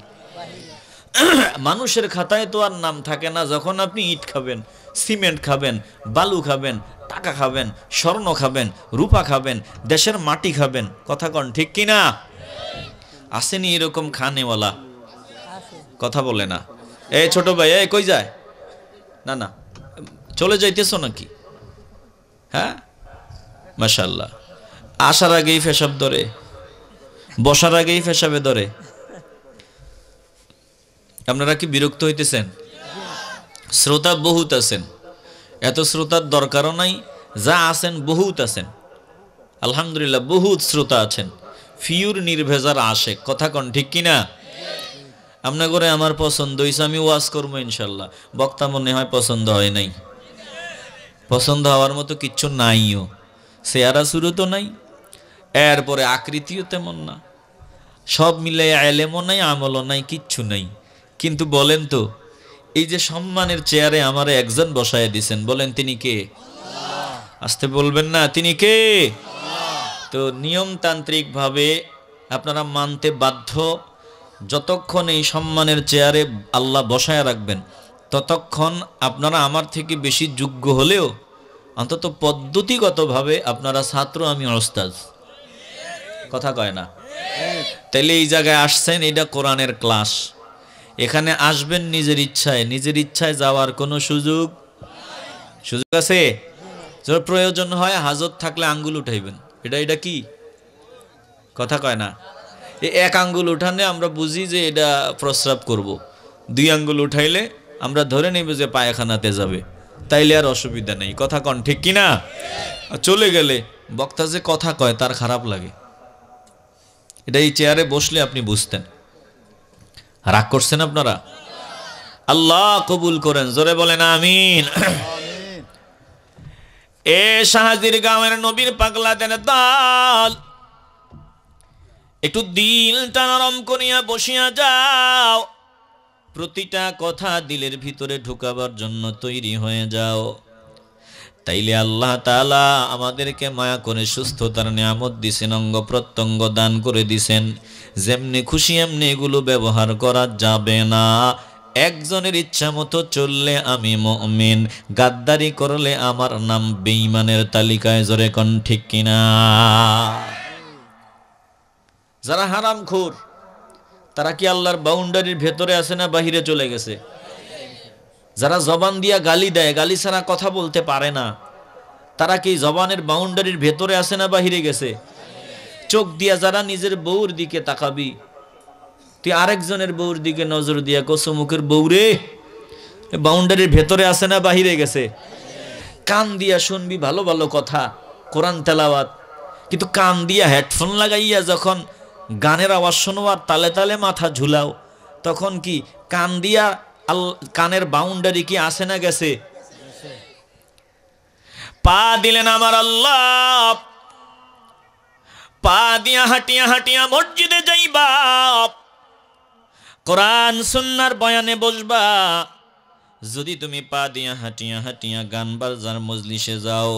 মানুষের খাতায় তো আর নাম থাকে না। যখন আপনি ইট খাবেন, সিমেন্ট খাবেন, বালু খাবেন, টাকা খাবেন, স্বর্ণ খাবেন, রূপা খাবেন, দেশের মাটি খাবেন। কথা কন ঠিক কিনা? আসেনি এরকম খানেওয়ালা? কথা বলে না। এই ছোট ভাই, এই কই যায়? না না, চলে যাইতেছো নাকি? হ্যাঁ, মাশাআল্লাহ। আসার আগেই পেশাব ধরে, বসার আগেই পেশাবে ধরে। আপনারা কি বিরক্ত হইতেছেন? শ্রোতা বহুত আছেন, এত শ্রোতার দরকারও নাই। যা আছেন বহুত আছেন, আলহামদুলিল্লাহ, বহুত শ্রোতা আছেন, ফিউর নির্ভেজার আশেক। কথা কন ঠিক কিনা? আপনার করে আমার পছন্দ হয়েছে, আমি ওয়াজ করবো ইনশাল্লাহ। বক্তা মনে হয় পছন্দ হয় নাই। পছন্দ হওয়ার মতো কিচ্ছু নাইও, চেহারা শুরু তো নাই, এরপরে আকৃতিও তেমন না, সব মিলে এলেমও নাই, আমলও নাই, কিচ্ছু নাই। কিন্তু বলেন তো, এই যে সম্মানের চেয়ারে আমার একজন বসায় দিছেন, বলেন তিনি কে? আসতে বলবেন না, তিনি কে? তো নিয়মতান্ত্রিক ভাবে আপনারা মানতে বাধ্য, যতক্ষণ এই সম্মানের চেয়ারে আল্লাহ বসায় রাখবেন ততক্ষণ আপনারা আমার থেকে বেশি যোগ্য হলেও অন্তত পদ্ধতিগতভাবে আপনারা ছাত্র, আমি ওস্তাদ। কথা কয় না? তাইলে এই জায়গায় আসছেন, এটা কোরআনের ক্লাস। এখানে আসবেন নিজের ইচ্ছায়, নিজের ইচ্ছায় যাওয়ার কোনো সুযোগ আছে? যদি প্রয়োজন হয়, হাজত থাকলে আঙ্গুল উঠাইবেন। এটা কি? কথা কয় না? এক আঙ্গুল উঠানে আমরা বুঝি যে এটা প্রস্রাব করব, দুই আঙ্গুল উঠাইলে আমরা ধরে নেব যে পায়খানাতে যাবে, তাইলে আর অসুবিধা নেই। কথা কন ঠিক কিনা? চলে গেলে বক্তা যে কথা কয় তার খারাপ লাগে। এটা এই চেয়ারে বসলে আপনি বুঝতেন। রাগ করছেন আপনারা? আল্লাহ কবুল করেন, জোরে বলেন আমিন। এ শাহাজির গাঁয়ের নবীর পাগলাদের দল, একটু দিলটা নরম করিয়া বসিয়া যাও, প্রতিটা কথা দিলের ভিতরে ঢুকাবার জন্য তৈরি হয়ে যাও। তাইলে আল্লাহ তাআলা আমাদেরকে মায়া করে সুস্থতার নিয়ামত দিছেন, অঙ্গ প্রত্যঙ্গ দান করে দিছেন। যেমনি খুশি এমনি এগুলো ব্যবহার করা যাবে না। একজনের ইচ্ছা মতো চললে আমি মুমিন, গাদ্দারি করলে আমার নাম বেঈমানের তালিকায়। জোরে কোন ঠিক কিনা? যারা হারামখোর তারা কি আল্লাহর বাউন্ডারির ভেতরে আছে না বাহিরে চলে গেছে? যারা জবান দিয়া গালি দেয়, গালি ছাড়া কথা বলতে পারে না, তারা কি জবানের বাউন্ডারির ভেতরে আছে না বাহিরে গেছে? চোখ দিয়া যারা নিজের বউর দিকে তাকাবি, তুই আরেকজনের বউর দিকে নজর দিয়া কসমুখের বউরে, বাউন্ডারির ভেতরে আছে না বাহিরে গেছে? কান দিয়া শুনবি ভালো ভালো কথা, কোরআন তেলাওয়াত, কিন্তু কান দিয়া হেডফোন লাগাইয়া যখন গানের আওয়াজ শোনো আর তালে তালে মাথা ঝুলাও, তখন কি কান দিয়া কানের বাউন্ডারি কি আসে না গেছে? পা দিলেন আমার আল্লাহ, পা দিয়া হাঁটিয়া হাঁটিয়া মসজিদে যাইবা, কোরআন সুন্নাহর বয়ানে বসবা। যদি তুমি পা দিয়া হাঁটিয়া হাঁটিয়া গান বাজার মজলিসে যাও,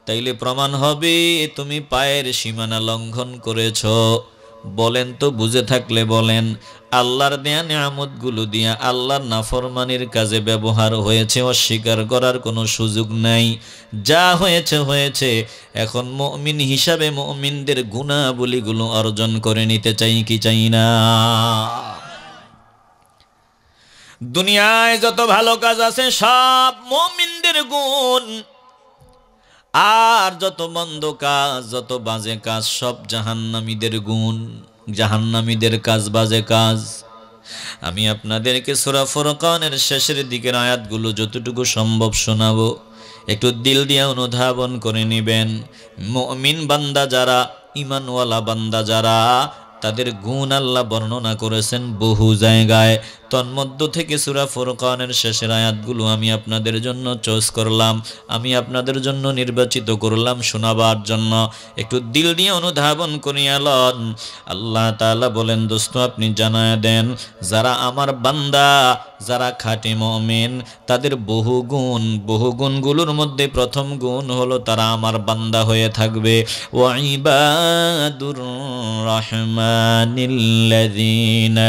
তাইলে প্রমাণ হবে তুমি পায়ের সীমানা লঙ্ঘন করেছ। বলেন তো, বুঝে থাকলে বলেন, আল্লাহর দেয়া নিয়ামতগুলো দিয়া আল্লাহর নাফরমানির কাজে ব্যবহার হয়েছে, অস্বীকার করার কোনো সুযোগ নাই। যা হয়েছে হয়েছে। এখন মুমিন হিসাবে মুমিনদের গুণাবলীগুলো অর্জন করে নিতে চাই কি চাই না? দুনিয়ায় যত ভালো কাজ আছে সব মুমিনদের গুণ, আর যত মন্দ কাজ, যত বাজে কাজ, সব জাহান্নামীদের গুণ। জাহান্নামীদের কাজ বাজে কাজ। আমি আপনাদেরকে সূরা ফুরকানের শেষের দিকের আয়াতগুলো যতটুকু সম্ভব শোনাবো, একটু দিল দিয়ে অনুধাবন করে নেবেন। মুমিন বান্দা যারা, ঈমানওয়ালা বান্দা যারা, তাদের গুণ আল্লাহ বর্ণনা করেছেন বহু জায়গায়। তন্মধ্য থেকে সূরা ফুরকানের শেষের আয়াতগুলো আমি আপনাদের জন্য চয়েস করলাম, আমি আপনাদের জন্য নির্বাচিত করলাম শোনাবার জন্য। একটু দিল দিয়ে অনুধাবন করিয়া লন। আল্লাহ তাআলা বলেন, দোস্ত আপনি জানায় দেন, যারা আমার বান্দা, যারা খাঁটি মুমিন, তাদের বহু গুণগুলোর মধ্যে প্রথম গুণ হলো তারা আমার বান্দা হয়ে থাকবে। ওয়া ইবাদুর রাহমানিল্লাযীনা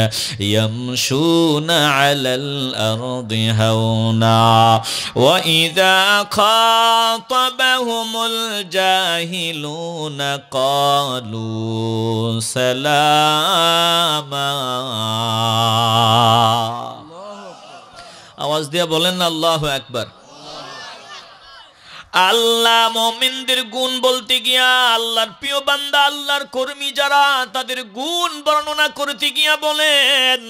ইয়ামশুনা আলাল আরদি হাওনা ওয়া ইযা খাতাবাহুমুল জাহিলুনা ক্বালু সালামা। আওয়াজ দিয়া বলেন না আল্লাহু আকবার। আল্লাহ মুমিনদের গুণ বলতে গিয়া, আল্লাহর প্রিয় বান্দা, আল্লাহর কর্মী যারা, তাদের গুণ বর্ণনা করতে গিয়া বলেন,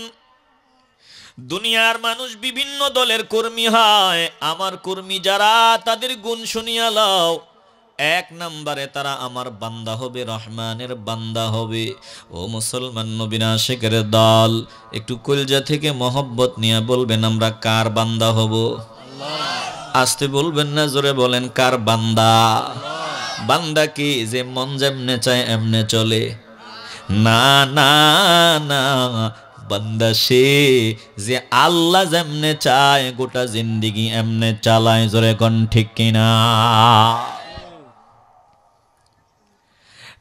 দুনিয়ার মানুষ বিভিন্ন দলের কর্মী হয়, আমার কর্মী যারা, তাদের গুণ শুনিয়া লও। এক নম্বরে তারা আমার বান্দা হবে, রহমানের বান্দা হবে। ও মুসলমান নবীর আশিকের দল, একটু কলজা থেকে মহব্বত নিয়ে বলবেন, আমরা কার বান্দা হব? আসতে বলবেন না, জোরে বলেন, কার বান্দা? বান্দা কি যে মন যেমনে চায় এমনে চলে? না না না, বান্দা সে যে আল্লাহ যেমনে চায় গোটা জিন্দেগি এমনে চালায়। জোরে কোন ঠিক কিনা?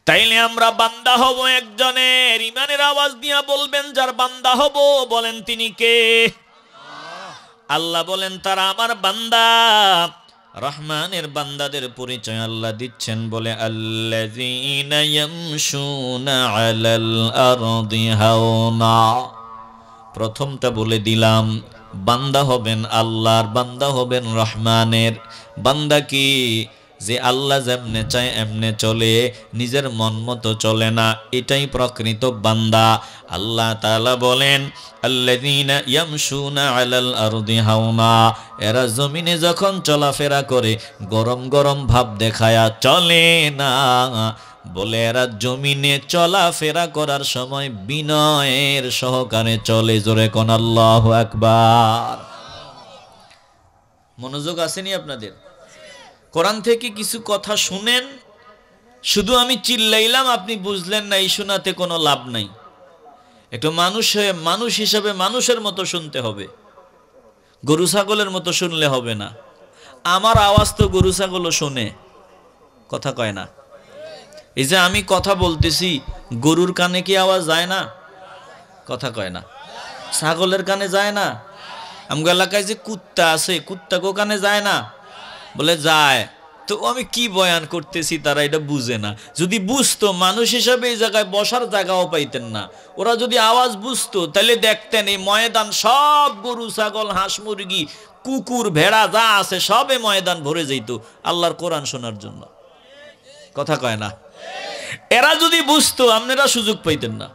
তাইলে আমরা বান্দা হব একজনের। ইমানের আওয়াজ দিয়া বলবেন, যার বান্দা হব, বলেন তিনি কে? আল্লাহ বলেন তারা আমার বান্দা। রহমানের বান্দাদের পরিচয় আল্লাহ দিচ্ছেন, বলে আল্লাযীনা ইয়ামশুনা আলাল আরদি হাওনা। প্রথমটা বলে দিলাম, বান্দা হবেন আল্লাহর, বান্দা হবেন রহমানের। বান্দা কি? যে আল্লাহ যেমনে চায় এমনে চলে, নিজের মন মতো চলে না, এটাই প্রকৃত বান্দা। আল্লাহ তাআলা বলেন, আল্লাযীনা ইয়ামশুনা আলাল আরদি হাওনা, এরা জমিনে যখন চলাফেরা করে গরম গরম ভাব দেখায়া চলে না। বলে এরা জমিনে চলাফেরা করার সময় বিনয়ের সহকারে চলে। জোরে কোন আল্লাহু আকবার। মনোযোগ আসেনি আপনাদের? কোরআন থেকে কিছু কথা শুনেন, শুধু আমি চিল্লাইলাম আপনি বুঝলেন না, এই শোনাতে কোনো লাভ নাই। একটু মানুষ হিসাবে মানুষের মতো শুনতে হবে, গরু ছাগলের মতো শুনলে হবে না। আমার আওয়াজ তো গরু ছাগলও শোনে, কথা কয় না। এই যে আমি কথা বলতেছি, গরুর কানে কি আওয়াজ যায় না? কথা কয় না। ছাগলের কানে যায় না? আমগো এলাকায় যে কুত্তা আছে, কুত্তাকে কানে যায় না? বলে যায়। তো আমি কি বয়ান করতেছি তারা এটা বুঝে না। যদি বুঝতো, মানুষ হিসাবে এই জায়গায় বসার জায়গাও পাইতেন না। ওরা যদি আওয়াজ বুঝতো, তাহলে দেখতেন এই ময়দান সব গরু ছাগল হাঁস মুরগি কুকুর ভেড়া যা আছে সবে ময়দান ভরে যেত আল্লাহর কোরআন শোনার জন্য। কথা কয় না? এরা যদি বুঝতো, আপনারা সুযোগ পাইতেন না।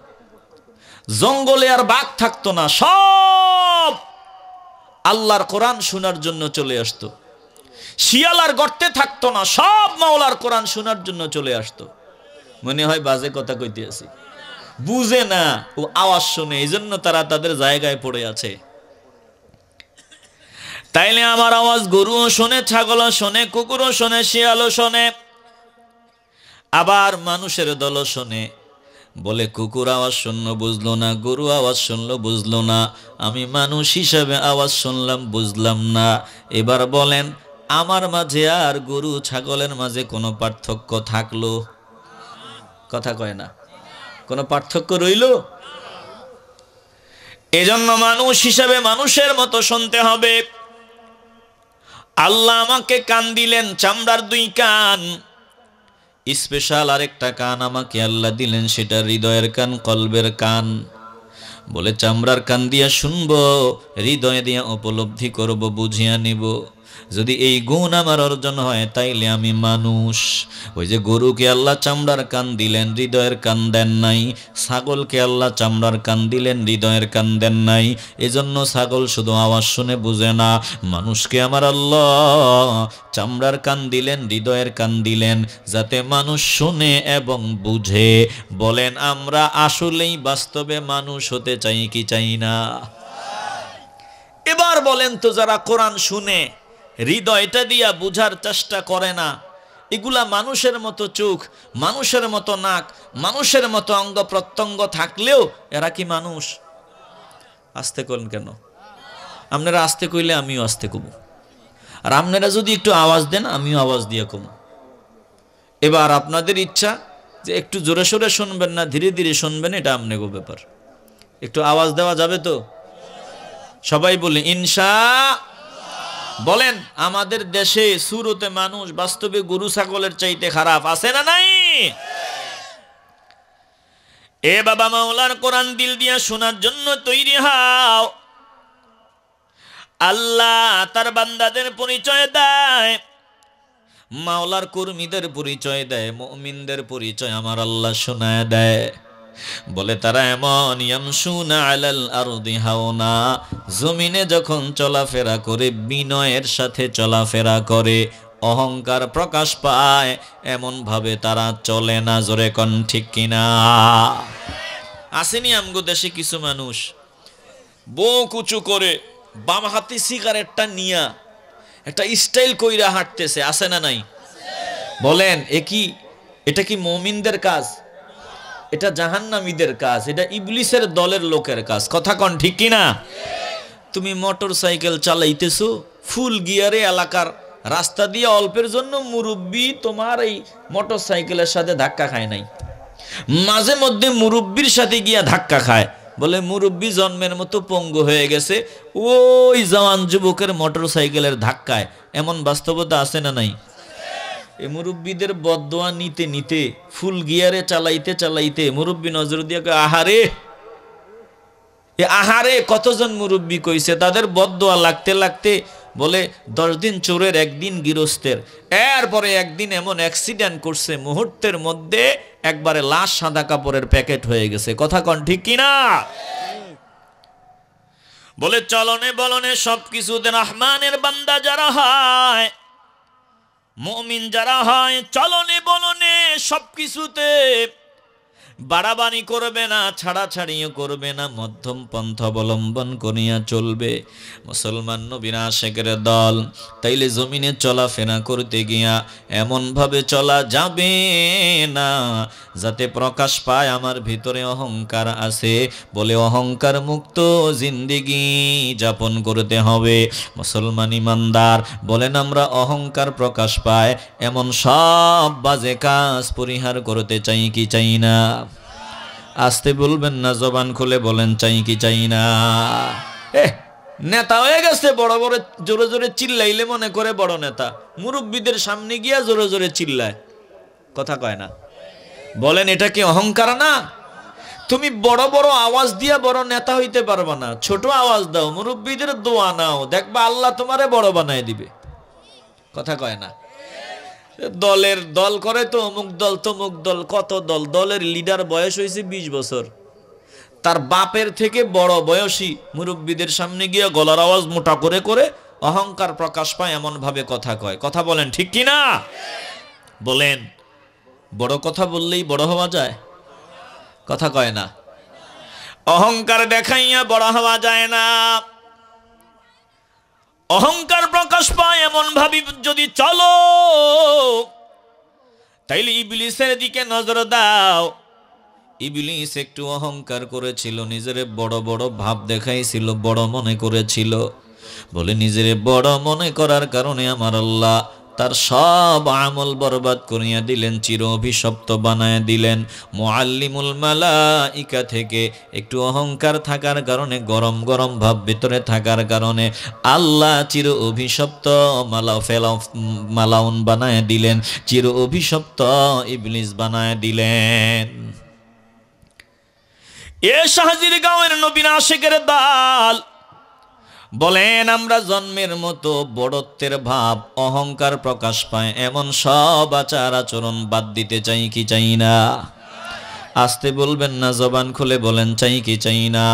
জঙ্গলে আর বাঘ থাকতো না, সব আল্লাহর কোরআন শোনার জন্য চলে আসতো। শিয়ালার গর্তে থাকতো না, সব মাওলার কোরআন শোনার জন্য চলে আসতো। মনে হয় বাজে কথা কইতে আছি, বুঝে না, ও আওয়াজ শুনে, এই জন্য তারা তাদের জায়গায় পড়ে আছে। তাইলে আমার আওয়াজ গরুও শোনে, ছাগলও শোনে, কুকুরও শোনে, শিয়ালও শোনে, আবার মানুষের দলও শোনে। বলে কুকুর আওয়াজ শুনলো বুঝলো না, গরু আওয়াজ শুনলো বুঝলো না, আমি মানুষ হিসাবে আওয়াজ শুনলাম বুঝলাম না। এবার বলেন, আমার মাঝে আর গরু ছাগলের মাঝে কোনো পার্থক্য থাকলো? কথা কয় না। কোনো পার্থক্য রইল? এজন্য মানুষ হিসাবে মানুষের মতো শুনতে হবে। আল্লাহ আমাকে কান দিলেন, চামড়ার 2 কান। স্পেশাল আরেকটা কান আমাকে আল্লাহ দিলেন, সেটা হৃদয়ের কান, কলবের কান। বলে চামড়ার কান দিয়া শুনবো, হৃদয় দিয়া উপলব্ধি করব, বুঝিয়া নিব। যদি এই গুণ আমার অর্জন হয় তাইলে আমি মানুষ। ওই যে গরুকে আল্লাহ চামড়ার কান দিলেন, হৃদয়ের কান দেন নাই। ছাগলকে আল্লাহ চামড়ার কান দিলেন, হৃদয়ের কান দেন নাই। এজন্য ছাগল শুধু আওয়াজ শুনে বুঝে না। মানুষকে আমার আল্লাহ চামড়ার কান দিলেন, হৃদয়ের কান দিলেন, যাতে মানুষ শুনে এবং বুঝে। বলেন আমরা আসলেই বাস্তবে মানুষ হতে চাই কি চাই না? এবার বলেন তো, যারা কোরআন শুনে হৃদয়টা দিয়া বুঝার চেষ্টা করে না, এগুলা মানুষের মতো চোখ, মানুষের মতো নাক, মানুষের মতো অঙ্গ প্রত্যঙ্গ থাকলেও এরা কি মানুষ? আস্তে করেন কেন? আপনারা আস্তে কইলে আমিও আস্তে কমু, আর আপনারা যদি একটু আওয়াজ দেন আমিও আওয়াজ দিয়ে কমু। এবার আপনাদের ইচ্ছা যে একটু জোরে সোরে শুনবেন না ধীরে ধীরে শুনবেন, এটা আপনাদের ব্যাপার। একটু আওয়াজ দেওয়া যাবে তো? সবাই বলি ইনশা। বলেন আমাদের দেশে সুরতে মানুষ বাস্তবে গরু ছাগলের চাইতে খারাপ আছে না নাই? এ বাবা, মাওলার কোরআন দিল দিয়া শোনার জন্য তৈরি হও। আল্লাহ তার বান্দাদের পরিচয় দেয়, মাওলার কর্মীদের পরিচয় দেয়, মুমিনদের পরিচয় আমার আল্লাহ শোনায় দেয়। বলে তারা এমন ইয়ামশুনা আলাল আরদি হাওনা, জমিনে যখন চলাফেরা করে বিনয়ের সাথে চলাফেরা করে, অহংকার প্রকাশ পায় এমন ভাবে তারা চলে না। জোরে কোন ঠিক কিনা? আসেনি আমগো দেশে কিছু মানুষ বুক উঁচু করে বাম হাতে সিগারেটটা নিয়া একটা স্টাইল কইরা হাঁটতেছে, আছে না নাই? বলেন এটা কি মুমিনদের কাজ? এটা জাহান্নামীদের কাজ, এটা ইবলিসের দলের লোকের কাজ। কথা কন ঠিক কিনা? তুমি মোটর সাইকেল চালাইতেছো ফুল গিয়ারে, এলাকার রাস্তা দিয়ে অল্পের জন্য মুরব্বি তোমার এই মোটর সাইকেলের সাথে ধাক্কা খায় নাই, মাঝে মধ্যে মুরব্বির সাথে গিয়া ধাক্কা খায়। বলে মুরব্বি জন্মের মতো পঙ্গু হয়ে গেছে ওই জওয়ান যুবকের মোটর সাইকেলের ধাক্কায়। এমন বাস্তবতা আছে না নাই? এ মুরব্বীদের বদদোয়া নিতে নিতে, ফুল গিয়ারে চালাইতে চালাইতে মুরব্বী নজর দিয়ে আহারে আহারে, কতজন মুরব্বী কইছে তাদের বদদোয়া লাগতে লাগতে বলে 10 দিন চোরের একদিন গৃহস্থের। এরপরে একদিন এমন অ্যাক্সিডেন্ট করছে মুহূর্তের মধ্যে একবারে লাশ সাদা কাপড়ের প্যাকেট হয়ে গেছে। কথা কন ঠিক কিনা? বলে চলনে বলনে সবকিছুতে রহমানের বান্দা যারা হয়, মুমিন যারা হয়, চলনে বলনে সবকিছুতে বাড়াবাড়ি করবে না, ছাড়াছাড়িও করবে না, মধ্যম পন্থা অবলম্বন করিয়া চলবে। মুসলমান নবীর আশিকের দল তাইলে জমিনে চলাফেরা করতে গিয়া এমনভাবে চলা যাবে না যাতে প্রকাশ পায় আমার ভিতরে অহংকার আছে। বলে অহংকার মুক্ত জিন্দেগি যাপন করতে হবে। মুসলমান ইমানদার বলেন আমরা অহংকার প্রকাশ পায় এমন সব বাজে কাজ পরিহার করতে চাই কি চাই না? আসতে বলবেন না, জবান খুলে বলেন চাই কি চাই না? নেতা হয়ে গেছে বড় বড় জোরে জোরে চিল্লাইলে মনে করে বড় নেতা, মুরব্বীদের সামনে গিয়া জোরে জোরে চিল্লায়, কথা কয় না। বলেন এটা কি অহংকার না? তুমি বড় বড় আওয়াজ দিয়া বড় নেতা হইতে পারবা না, ছোট আওয়াজ দাও, মুরব্বীদের দোয়া নাও, দেখবা আল্লাহ তোমারে বড় বানায় দিবে। কথা কয় না? দলের দল করে তো অমুক দল তমুক দল, কত দল, দলের লিডার বয়স হয়েছে 20 বছর, তার বাপের থেকে বড় বয়সী মুরব্বীদের সামনে গিয়ে গলার আওয়াজ মোটা করে করে অহংকার প্রকাশ পায় এমন ভাবে কথা কয়। কথা বলেন ঠিক কিনা? বলেন বড় কথা বললেই বড় হওয়া যায়? কথা কয় না। অহংকার দেখাইয়া বড় হওয়া যায় না। অহংকার প্রকাশ পায় এমন ভাবি যদি চলো তাইলে ইবলিসের দিকে নজর দাও। ইবলিস একটু অহংকার করেছিল, নিজের বড় বড় ভাব দেখাইছিল, বড় মনে করেছিল। বলে নিজের বড় মনে করার কারণে আমার আল্লাহ তার সব আমল বরবাদ করিয়া দিলেন, চির অভিশপ্ত বানায় দিলেন। মুআল্লিমুল মালাইকা থেকে একটু অহংকার থাকার কারণে, গরম গরম ভাব ভিতরে থাকার কারণে আল্লাহ চির অভিশপ্ত মালাউন বানায় দিলেন, চির অভিশপ্ত ইবলিস বানায় দিলেন। এ শাহজির গাঁওয়ের নবীর আশিকের দল বলেন আমরা জন্মের মতো বড়ত্বের ভাব অহংকার প্রকাশ পায় এমন সব আচার আচরণ বাদ দিতে চাই কি চাই না? আসতে বলবেন না, জবান খুলে বলেন চাই কি চাই না?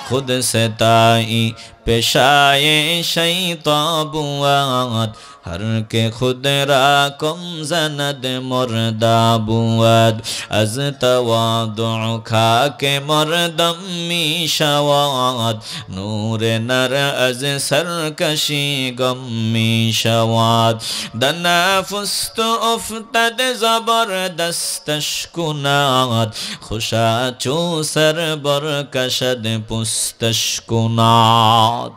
खुद से ताई पेशाए शैताबुआत हर के खुद रा कम जनद मुर्दा बुआत अज तवादु खा के मुर्दम मी शवात नूर नर अज सरकशी गम्मी शवात दना फुस्त उफ्तद जबरदस्तश कुनात खुशा चो सर बर कशद पुस्तश कुनात।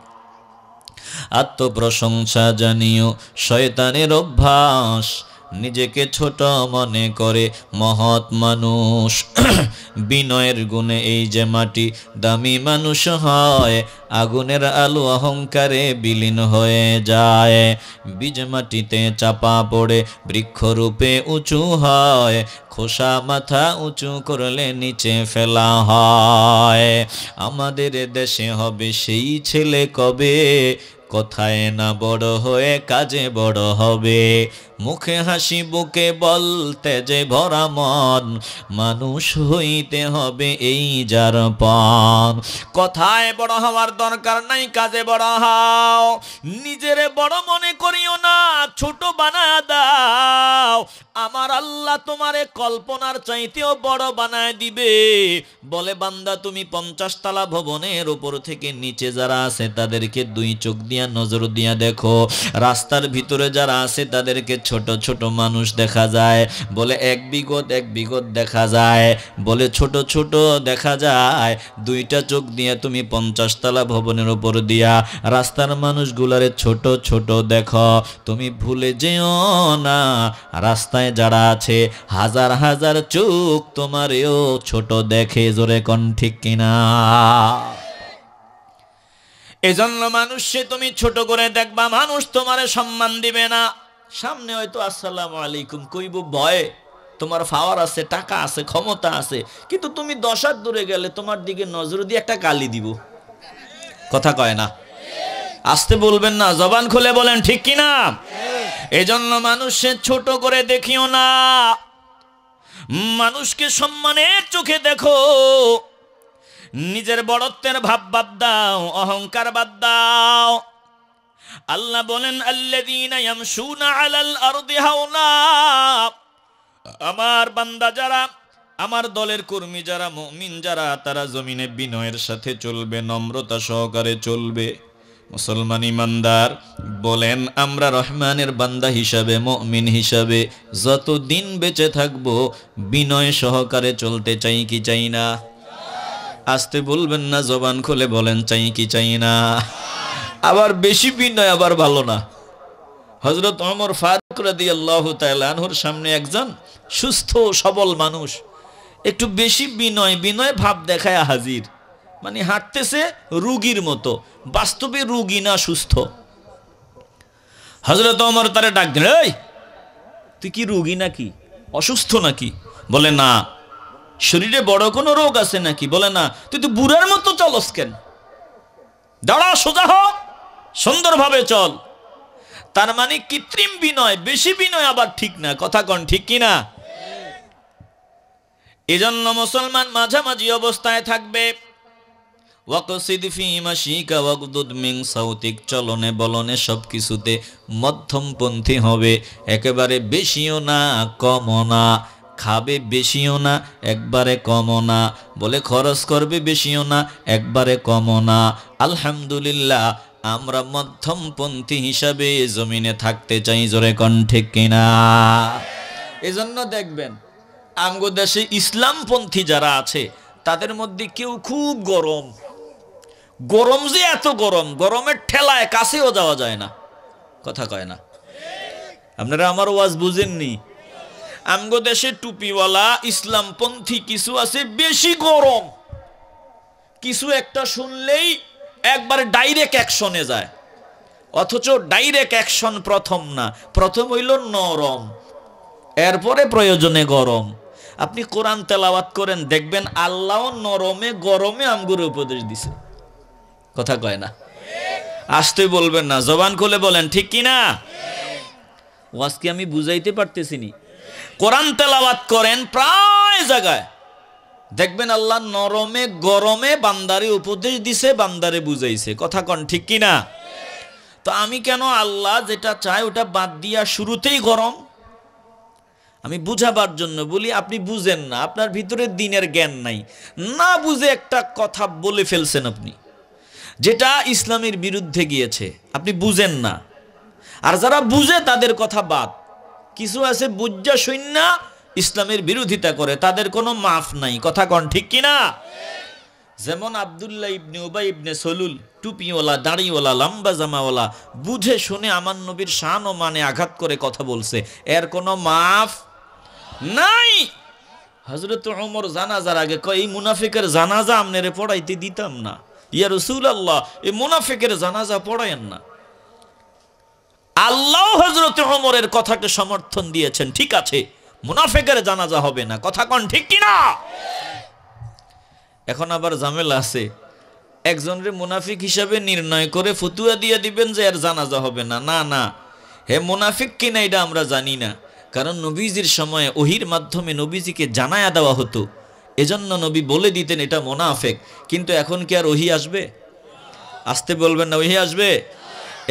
আত্মপ্রশংসা জানিও শয়তানের অভ্যাস, নিজেকে ছোট মনে করে মহৎ মানুষ। বিনয়ের গুণে এই যে মাটি দামি মানুষ হয়, আগুনের আলো অহংকারে বিলীন হয়ে যায়। বীজ মাটিতে চাপা পড়ে বৃক্ষরূপে উঁচু হয়, খোসা মাথা উঁচু করলে নিচে ফেলা হয়। আমাদের দেশে হবে সেই ছেলে কবে, কথায় না বড় হয়ে কাজে বড় হবে। মুখে হাসি বুকে বলতে যে ভরা মন, মানুষ হইতে হবে এই যার পান। কথায় বড় হওয়ার দরকার নাই, কাজে বড় হও। নিজেরে বড় মনে করিও না, ছোট বানায় দাও। আমার আল্লাহ তোমারে কল্পনার চাইতেও বড় বানায় দিবে। বলে বান্দা তুমি 50 তলা ভবনের উপর থেকে নিচে যারা আছে তাদেরকে 2 চোখ দিয়া নজর দিয়া দেখো। রাস্তার ভিতরে যারা আছে তাদেরকে ছোট ছোট মানুষ দেখা যায়। বলে 1 বিঘত দেখা যায়। বলে ছোট ছোট দেখা যায়। 2টা চোখ দিয়া তুমি 50 তলা ভবনের উপর দিয়া রাস্তার মানুষগুলারে ছোট ছোট দেখো। তুমি ভুলে যেও না রাস্তায় যারা আছে হাজার হাজার চোখ তোমারেও ছোট দেখে। জোরে কোন ঠিক কিনা? এজন্য মানুষকে তুমি ছোট করে দেখবা, মানুষ তোমারে সম্মান দিবে না। সামনে হয়তো আসসালামু আলাইকুম কইব ভয়ে, তোমার পাওয়ার আছে, টাকা আছে, ক্ষমতা আছে, কিন্তু তুমি 10 হাত দূরে গেলে তোমার দিকে নজর দিয়ে একটা গালি দিব। কথা কয় না? আসতে বলবেন না, জবান খুলে বলেন ঠিক কিনা? এজন্য মানুষকে ছোট করে দেখিও না, মানুষকে সম্মানের চোখে দেখো। নিজের বড়ত্বের ভাব বাদ দাও, অহংকার বাদ দাও। আল্লাহ বলেন আল্লাযীনা ইয়ামশুনা আলাল আরদি হাওনা, আমার বান্দা যারা, আমার দলের কর্মী যারা, মুমিন যারা, তারা জমিনে বিনয়ের সাথে চলবে, নম্রতা সহকারে চলবে। মুসলমান ইমানদার বলেন আমরা রহমানের বান্দা হিসাবে, মুমিন হিসাবে যতদিন বেঁচে থাকবো বিনয় সহকারে চলতে চাই কি চাই না? আসতে বলবেন না, জবান খুলে বলেন চাই কি চাই না? আবার বেশি বিনয় আবার ভালো না। হযরত ওমর ফারুক রাদিয়াল্লাহু তাআলা আনহুর সামনে একজন সুস্থ সবল মানুষ একটু বেশি বিনয় ভাব দেখায় হাজির, মানে হাঁটতেছে রোগীর মতো, বাস্তবে রোগী না, সুস্থ। হযরত ওমর তারে ডাক দিলেন, এই তুই কি রোগী নাকি, অসুস্থ নাকি? বলে না। শরীরে বড় কোনো রোগ আছে নাকি? বলে না। তুই তো বুড়ার মতো চলস কেন? দাঁড়া, সোজা হ, সুন্দরভাবে চল। তার মানে কৃত্রিম বিনয়, বেশি বিনয় আবার ঠিক না। কথা কন ঠিক কিনা? এজন্য মুসলমান মাঝামাঝি অবস্থায় থাকবে। ওয়াকসিদ ফি মাশিকা ওয়াগদুদ মিন সাউতিক, চলনে বলনে সবকিছুতে মধ্যমপন্থী হবে। একেবারে বেশিও না কমও না, খাবে বেশিও না একবারে কমও না, বলে খরচ করবে বেশিও না একবারে কমও না। আলহামদুলিল্লাহ আমরা মধ্যমপন্থী হিসাবে জমিনে থাকতে চাই। জোরে কোন ঠিক কিনা? এজন্য দেখবেন আমগো দেশে ইসলামপন্থী যারা আছে তাদের মধ্যে কেউ খুব গরম, যে এত গরম, গরমের ঠেলায় কাছেও যাওয়া যায় না। কথা কয় না? আপনারা আমার ওয়াজ বুঝেননি? আমগো দেশে টুপিওয়ালা ইসলামপন্থী কিছু আছে বেশি গরম, কিছু একটা শুনলেই একবার ডাইরেক্ট অ্যাকশনে যায়। অথচ ডাইরেক্ট অ্যাকশন প্রথম না, প্রথম হইল নরম, এরপরে প্রয়োজনে গরম। আপনি কোরআন তেলাওয়াত করেন, দেখবেন আল্লাহ নরমে গরমে আমগুর উপদেশ দিছে। কথা কয় না? আসতে বলবেন না, জবান খুলে বলেন ঠিক কি না? ওয়াজ কি আমি বুঝাইতে পারতেছি নি? কোরআন তেলাওয়াত করেন প্রায় জায়গায়, দেখবেন আল্লাহ নরমে গরমে বান্দারে উপদেশ দিছে, বান্দারে বুঝাইছে। কথা কন ঠিক কি না? তো আমি কেন আল্লাহ যেটা চায় ওটা বাদ দিয়া শুরুতেই গরম? আমি বুঝাবার জন্য বলি, আপনি বুঝেন না, আপনার ভিতরে দিনের জ্ঞান নাই, না বুঝে একটা কথা বলে ফেলছেন আপনি যেটা ইসলামের বিরুদ্ধে গিয়েছে, আপনি বুঝেন না। আর যারা বুঝে তাদের কথা বাদ, কিছু আছে বুঝা শূন্য ইসলামের বিরোধিতা করে, তাদের কোনো মাফ নাই। কথা কন ঠিক কিনা? যেমন আব্দুল্লাহ ইবনে উবাই ইবনে সলুল, টুপিওয়ালা, দাড়িওয়ালা, লম্বা জামাওয়ালা, বুঝে শুনে আমার নবীর শান ও মানে আঘাত করে কথা বলছে, এর কোনো মাফ নাই। হযরত ওমর জানাজার আগে কয়, এই মুনাফিকের জানাজা আপনারে পড়াইতে দিতাম না, ইয়া রাসূলুল্লাহ, এই মুনাফিকের জানাজা পড়ায়েন না। আল্লাহ হযরত ওমরের কথাকে সমর্থন দিয়েছেন, ঠিক আছে, মুনাফিকের জানাজা হবে না। কথা কন ঠিক কিনা? এখন আবার ঝামেলা আছে, একজনের মুনাফিক হিসাবে নির্ণয় করে ফতুয়া দিয়ে দিবেন যে এর জানাজা হবে না। না না, হে মুনাফিক কিনা এটা আমরা জানি না, কারণ নবীজির সময়ে ওহির মাধ্যমে নবীজিকে জানায়া দেওয়া হতো, এজন্য নবী বলে দিতেন এটা মুনাফিক। কিন্তু এখন কি আর ওহি আসবে? আসতে বলবেন না, ওহি আসবে?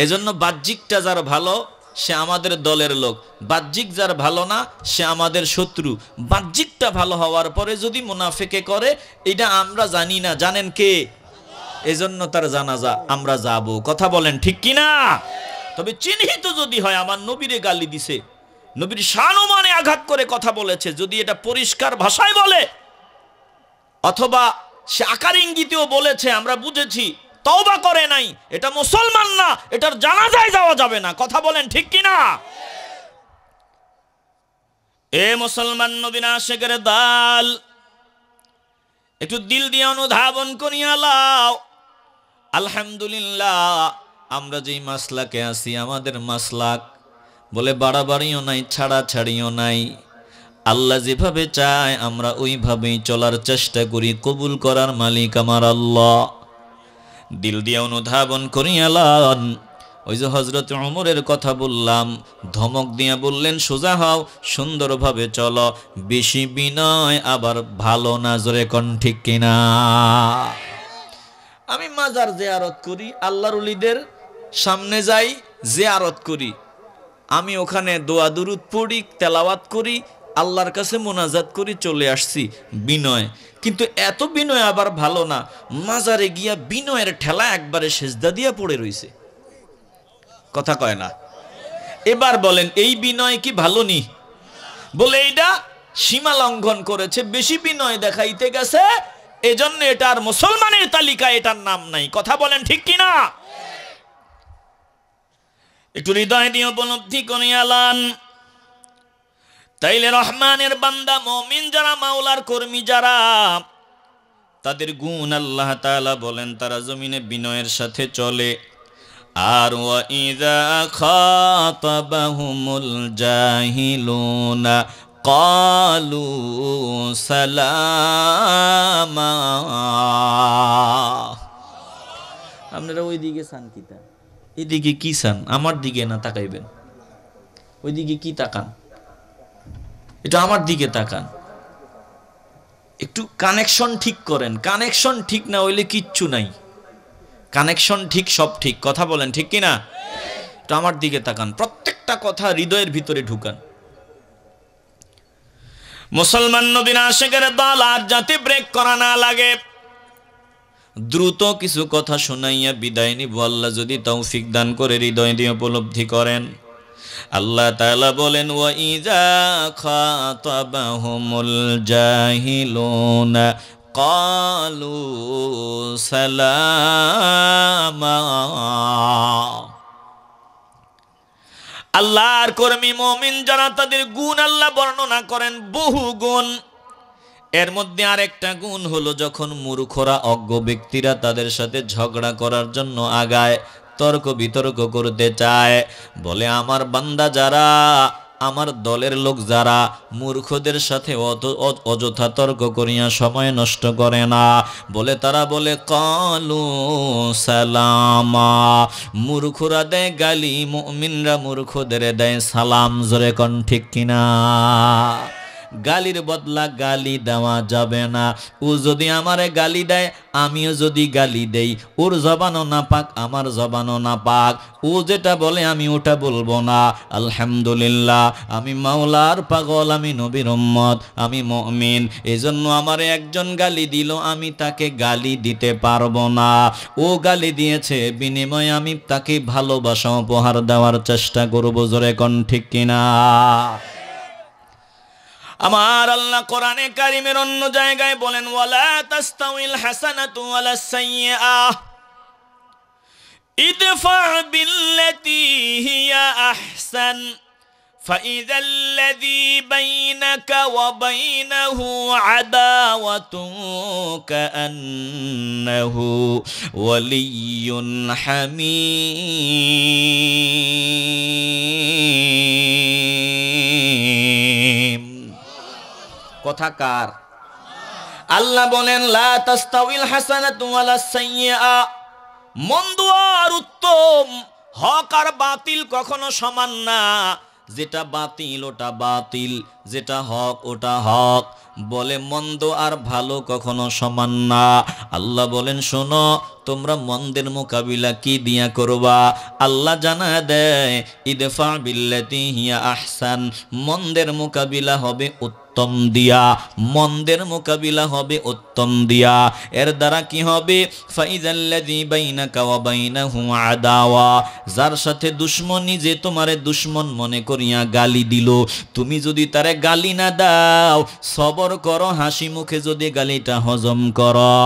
এজন্য বাহ্যিকটা যার ভালো সে আমাদের দলের লোক, বাহ্যিক যার ভালো না সে আমাদের শত্রু। বাহ্যিকটা ভালো হওয়ার পরে যদি মুনাফিকে করে, এটা আমরা জানি না, জানেন কে? এজন্য তার জানাজা আমরা যাব। কথা বলেন ঠিক কিনা? তবে চিহ্নিত যদি হয় আমার নবীরে গালি দিছে, নবীর শানমানে আঘাত করে কথা বলেছে, যদি এটা পরিষ্কার ভাষায় বলে অথবা সে আকার ইঙ্গিতেও বলেছে, আমরা বুঝেছি, তওবা করে নাই, এটা মুসলমান না, এটার জানাজায় যাওয়া যাবে না। কথা বলেন ঠিক কিনা? এ মুসলমান নবীর আশিকের দল, একটু দিল দিয়ে অনুধাবন করিয়া লাও। আলহামদুলিল্লাহ, আমরা যেই মাসলাকে আছি, আমাদের মাসলাক বলে বাড়াবাড়িও নাই, ছাড়াছাড়িও নাই। আল্লাহ যেভাবে চায় আমরা ওইভাবেই চলার চেষ্টা করি, কবুল করার মালিক আমার আল্লাহ। দিল দিয়ে অনুধাবন করিয়া লান। ওই যে হযরত ওমরের কথা বললাম, ধমক দিয়া বললেন সোজা হও, সুন্দরভাবে চলো, বেশি বিনয় আবার ভালো না। জোরে কোন ঠিক কিনা? আমি মাজার জিয়ারত করি, আল্লাহর ওলিদের সামনে যাই, জিয়ারত করি, আমি ওখানে দোয়া দুরুদ পড়ি, তেলাওয়াত করি, আল্লাহর কাছে মোনাজাত করি, চলে আসছি, বিনয়। কিন্তু এত বিনয় আবার ভালো না, মাজারে গিয়া বিনয়ের ঠেলা একবারে সেজদা দিয়া পড়ে রইছে। কথা কয় না? এবার বলেন এই বিনয় কি ভালো নি? বলে এইটা সীমা লঙ্ঘন করেছে, বেশি বিনয় দেখাইতে গেছে, এজন্য এটা আর মুসলমানের তালিকায় এটার নাম নাই। কথা বলেন ঠিক কিনা? একটু হৃদয় দিয়ে উপলব্ধি করিয়া লান। তাইলে রহমানের বান্দা মুমিন যারা, মাওলার কর্মী যারা, তাদের গুণ আল্লাহ তাআলা বলেন তারা জমিনে বিনয়ের সাথে চলে। আর ওয়া ইযা খাতাবাহুমুল জাহিলুনা ক্বালু সালামা। আপনারা ওই দিকে চান কিতা? এদিকে কি চান? আমার দিকে না তাকাইবেন, ওইদিকে কি তাকান? এটা আমার দিকে তাকান। একটু কানেকশন ঠিক করেন, কানেকশন ঠিক না হইলে কিচ্ছু নাই। কানেকশন ঠিক, সব ঠিক। কথা বলেন ঠিক কিনা? এটা আমার দিকে তাকান, প্রত্যেকটা কথা হৃদয়ের ভিতরে ঢুকান। মুসলমান নবীর আশিকের দল, আর যাতে ব্রেক করা না লাগে, দ্রুত কিছু কথা শোনাইয়া বিদায় নিব, আল্লাহ যদি তৌফিক দান করে হৃদয় দিয়ে উপলব্ধি করেন। আল্লাহ তাআলা বলেন ওয়া ইযা খাতাবাহুমুল জাহিলুনা ক্বালু সালামা। আল্লাহর কর্মী মুমিন যারা, তাদের গুণ আল্লাহ বর্ণনা করেন, বহু গুণ। এর মধ্যে আরেকটা গুণ হলো, যখন মূর্খরা, অজ্ঞ ব্যক্তিরা তাদের সাথে ঝগড়া করার জন্য আগায়, তর্ক বিতর্ক করতে চায়, বলে আমার বান্দা যারা, আমার দলের লোক যারা মূর্খদের সাথে অযথা তর্ক করিয়া সময় নষ্ট করে না, বলে তারা বলে কালু সালামা, মূর্খরা দেয় গালি, মুমিনরা মূর্খদের দেয় সালাম। জোরে কোন ঠিক কিনা? গালির বদলা গালি দেওয়া যাবে না। ও যদি আমারে গালি দেয়, আমিও যদি গালি দেই, ওর জবানও না পাক, আমার জবানও না পাক। ও যেটা বলে আমি ওটা বলবো না। আলহামদুলিল্লাহ, আমি মাওলার পাগল, আমি নবীর উম্মত, আমি মুমিন। এজন্য আমারে একজন গালি দিল, আমি তাকে গালি দিতে পারবো না। ও গালি দিয়েছে, বিনিময়ে আমি তাকে ভালোবাসা উপহার দেওয়ার চেষ্টা করবো। জোরে কোন ঠিক কিনা? আমার আল্লাহ কোরআনে কারিমের অন্য জায়গায় বলেন, ওয়ালা তাস্তাউইল হাসানাতু ওয়ালাস সাইয়্যিআহ ইদফা বিল্লাতী হিয়া আহসান فإذا الذي بينك وبينه عداوة كأنه ولي حميم। কথা কার? আল্লাহ বলেন, লা তাস্তাউইল হাসানাতু ওয়ালাস সাইয়্যিআ, মন্দ আর উত্তম, হক আর বাতিল কখনো সমান না। যেটা বাতিল ওটা বাতিল, যেটা হক ওটা হক। বলে মন্দ আর ভালো কখনো সমান না। আল্লাহ বলেন, শোনো, তোমরা মন্দের মোকাবিলা কি দিয়া করবা? আল্লাহ জানা দেয়, ইদফা বিল্লাতি হিয়া আহসান, মন্দের মোকাবিলা হবে উত্তম দিয়া, মন্দের মোকাবিলা হবে উত্তম দিয়া। এর দ্বারা কি হবে? ফাইজাল্লাযী বাইনাকা ওয়া বাইনাহু আদাওয়া, যার সাথে দুশমনি, যে তোমারে দুশমন মনে করিয়া গালি দিল, তুমি যদি তারে গালি না দাও, সবর করো, হাসি মুখে যদি গালিটা হজম করো।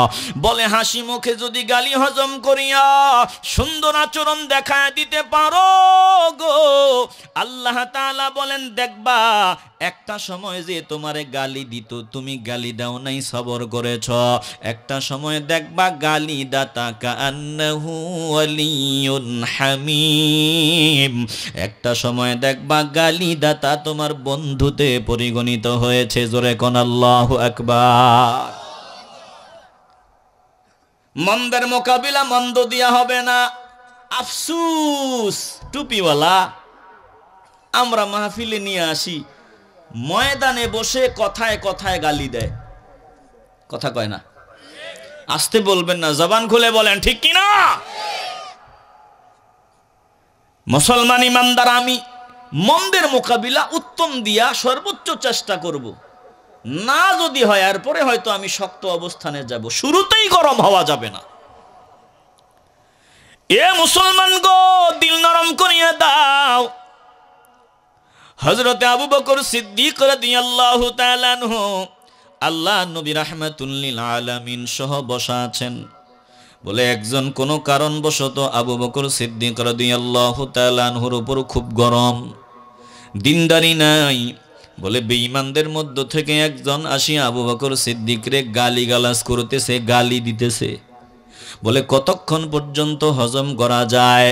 বলে হাসি মুখে যদি গালি হজম করিয়া সুন্দর আচরণ দেখায় দিতে পারো গো, আল্লাহ তাআলা বলেন, দেখবা একটা সময় যে তোমারে গালি দিত, তুমি গালি দাও নাই, সবর করেছ। একটা সময় দেখবা গালি দাতা কান্নাহু ওয়ালিয়ুন হামীম, একটা সময় দেখবা গালি দাতা তোমার বন্ধুতে পরিগণিত হয়েছে। জোরে কোন আল্লাহু আকবার। মন্দের মোকাবিলা মন্দ দিয়া হবে না। আফসুস, টুপিওয়ালা আমরা মাহফিলে নিয়ে আসি, ময়দানে বসে কথায় কথায় গালি দেয়। কথা কয় না? আসতে বলবেন না, জবান খুলে বলেন ঠিক কিনা? মুসলমান ইমানদার আমি মন্দের মোকাবিলা উত্তম দিয়া সর্বোচ্চ চেষ্টা করব। না যদি হয় এরপরে হয়তো আমি শক্ত অবস্থানে যাব, শুরুতেই গরম হওয়া যাবে না। এ মুসলমান গো, দিল নরম করিয়া দাও। হযরতে আবু বকর সিদ্দিক রাদিয়াল্লাহু তাআলা আনহু, আল্লাহ নবী রাহমাতুল লিল আলামিন সহ বসা আছেন। বলে একজন কোনো কারণবশত আবু বকর সিদ্দিক রাদিয়াল্লাহু তাআলা আনহুর উপর খুব গরম, দিনদারি নাই। বলে বেঈমানদের মধ্য থেকে একজন আসিয়া আবু বকর সিদ্দিকরে গালিগালাজ করতেছে, গালি দিতেছে। বলে কতক্ষণ পর্যন্ত হজম করা যায়?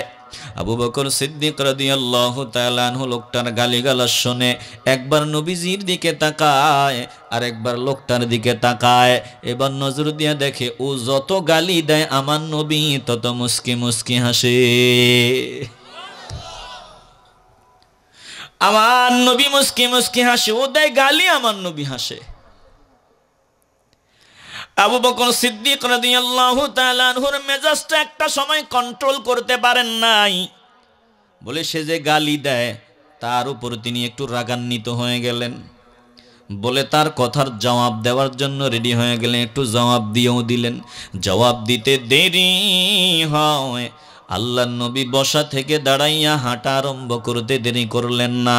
আবু বকর সিদ্দিক রাদিয়াল্লাহু তাআলা আনহু লোকটার গালিগালাজ শুনে একবার নবীজির দিকে তাকায়, আর একবার লোকটার দিকে তাকায়। এবার নজর দিয়া দেখে ও যত গালি দেয় আমার নবী তত মুস্কি মুস্কি হাসে। আমার নবী মুস্কি মুস্কি হাসে, ও দেয় গালি, আমার নবী হাসে। আবু বকর সিদ্দিক রাদিয়াল্লাহু তাআলা আনহুর মেজাজটা একটা সময় কন্ট্রোল করতে পারেন নাই। বলে সে যে গালি দেয় তার উপর তিনি একটু রাগান্বিত হয়ে গেলেন। বলে তার কথার জবাব দেওয়ার জন্য রেডি হয়ে গেলেন, একটু জবাব দিয়েও দিলেন। জবাব দিতে দেরি হয়, আল্লাহর নবী বসা থেকে দাঁড়াইয়া হাঁটা আরম্ভ করতে দেরি করলেন না।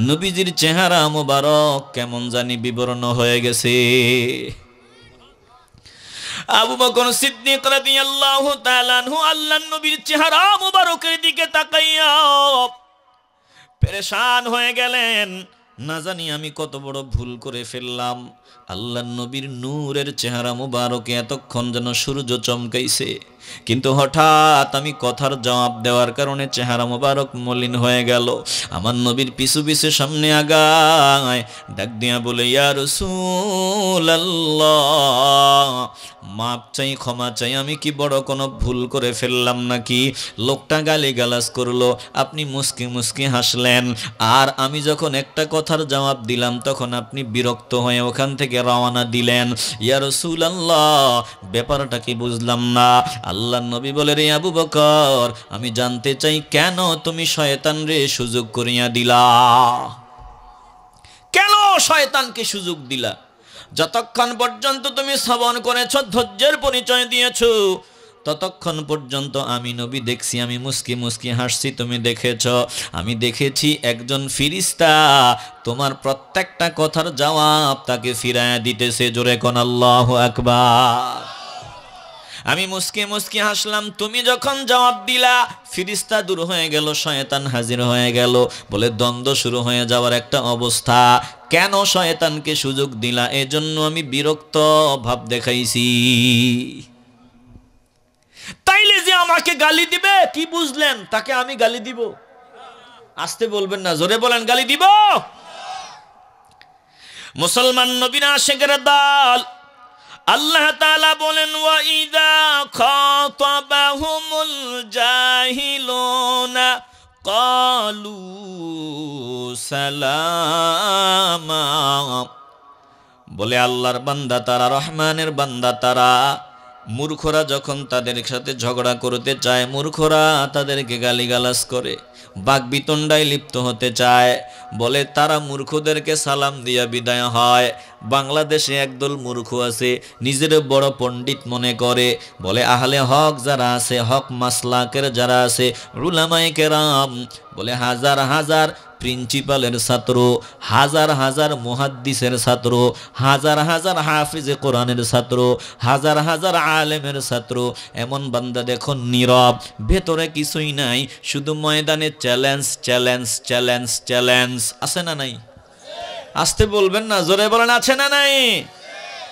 নবীজির চেহারা মোবারক কেমন জানি বিবর্ণ হয়ে গেছে। আবু বকর সিদ্দিক রাদিয়াল্লাহু তাআলা আনহু আল্লাহর নবীর চেহারা মোবারকের দিকে তাকাইয়া পেরেশান হয়ে গেলেন। না জানি আমি কত বড় ভুল করে ফেললাম। আল্লাহর নবীর নূরের চেহারা মুবারকে এতক্ষণ যেন সূর্য চমকাইছে, কিন্তু হঠাৎ আমি কথার জবাব দেওয়ার কারণে চেহারা মুবারক মলিন হয়ে গেল। আমার নবীর পিছু পিছু সামনে আগায়, ডাক দিয়া বলে, ইয়া রাসূলুল্লাহ, মাপ চাই, ক্ষমা চাই, আমি কি বড় কোনো ভুল করে ফেললাম নাকি? লোকটা গালিগালাজ করলো, আপনি মুস্কি মুস্কি হাসলেন, আর আমি যখন একটা কথার জবাব দিলাম তখন আপনি বিরক্ত হয়ে ওখান থেকে রওনা দিলেন। ইয়া রাসূলুল্লাহ, ব্যাপারটা কি বুঝলাম না। আল্লাহর নবী বলে, রে আবু বকর, আমি জানতে চাই কেন তুমি শয়তানরে সুযোগ করিয়া দিলা? কেন শয়তানকে সুযোগ দিলা? যতক্ষণ পর্যন্ত তুমি শ্রবণ করেছ, ধৈর্যের পরিচয় দিয়েছ, ততক্ষণ পর্যন্ত আমি নবী দেখছি, আমি মুস্কি মুস্কি হাসছি, তুমি দেখেছ। আমি দেখেছি একজন ফিরিস্তা তোমার প্রত্যেকটা কথার জবাব তাকে ফিরায়া দিতেছে। জোরে কোন আল্লাহু আকবার। আমি মুস্কি মুস্কি হাসলাম, তুমি যখন জবাব দিলা ফিরিস্তা দূর হয়ে গেল, শয়তান হাজির হয়ে গেল। বলে দ্বন্দ্ব শুরু হয়ে যাওয়ার একটা অবস্থা। কেন শয়তানকে সুযোগ দিলা? এজন্য আমি বিরক্ত ভাব দেখাইছি। তাইলে যে আমাকে গালি দিবে, কি বুঝলেন তাকে আমি গালি দিব? আসতে বলবেন না, জোরে বলেন, গালি দিব? মুসলমান নবীরা আশিকের দল। আল্লাহ তাআলা বলেন, ওয়া ইযা খাতাবাহুমুল জাহিলুনা ক্বালু সালামা। বলে আল্লাহর বান্দা তারা, রহমানের বান্দা তারা, মূর্খরা যখন তাদের সাথে ঝগড়া করতে চায়, মূর্খরা তাদেরকে গালিগালাজ করে, বাকবিতণ্ডায় লিপ্ত হতে চায়, বলে তারা মূর্খদেরকে সালাম দিয়া বিদায় হয়। বাংলাদেশে একদল মূর্খ আছে, নিজের বড় পণ্ডিত মনে করে, বলে আহলে হক যারা আছে, হক মাসলাকের যারা আছে, উলামায়ে কেরাম, বলে হাজার হাজার প্রিন্সিপালের ছাত্র, হাজার হাজার মুহাদ্দিসের ছাত্র, হাজার হাজার হাফিজে কোরআনের ছাত্র, হাজার হাজার আলেমের ছাত্র, এমন বান্দা দেখো নীরব, ভেতরে কিছুই নাই, শুধু ময়দানে চ্যালেঞ্জ চ্যালেঞ্জ চ্যালেঞ্জ চ্যালেঞ্জ। আছে না নাই? আসতে বলবেন না, জোরে বলেন, আছে না নাই?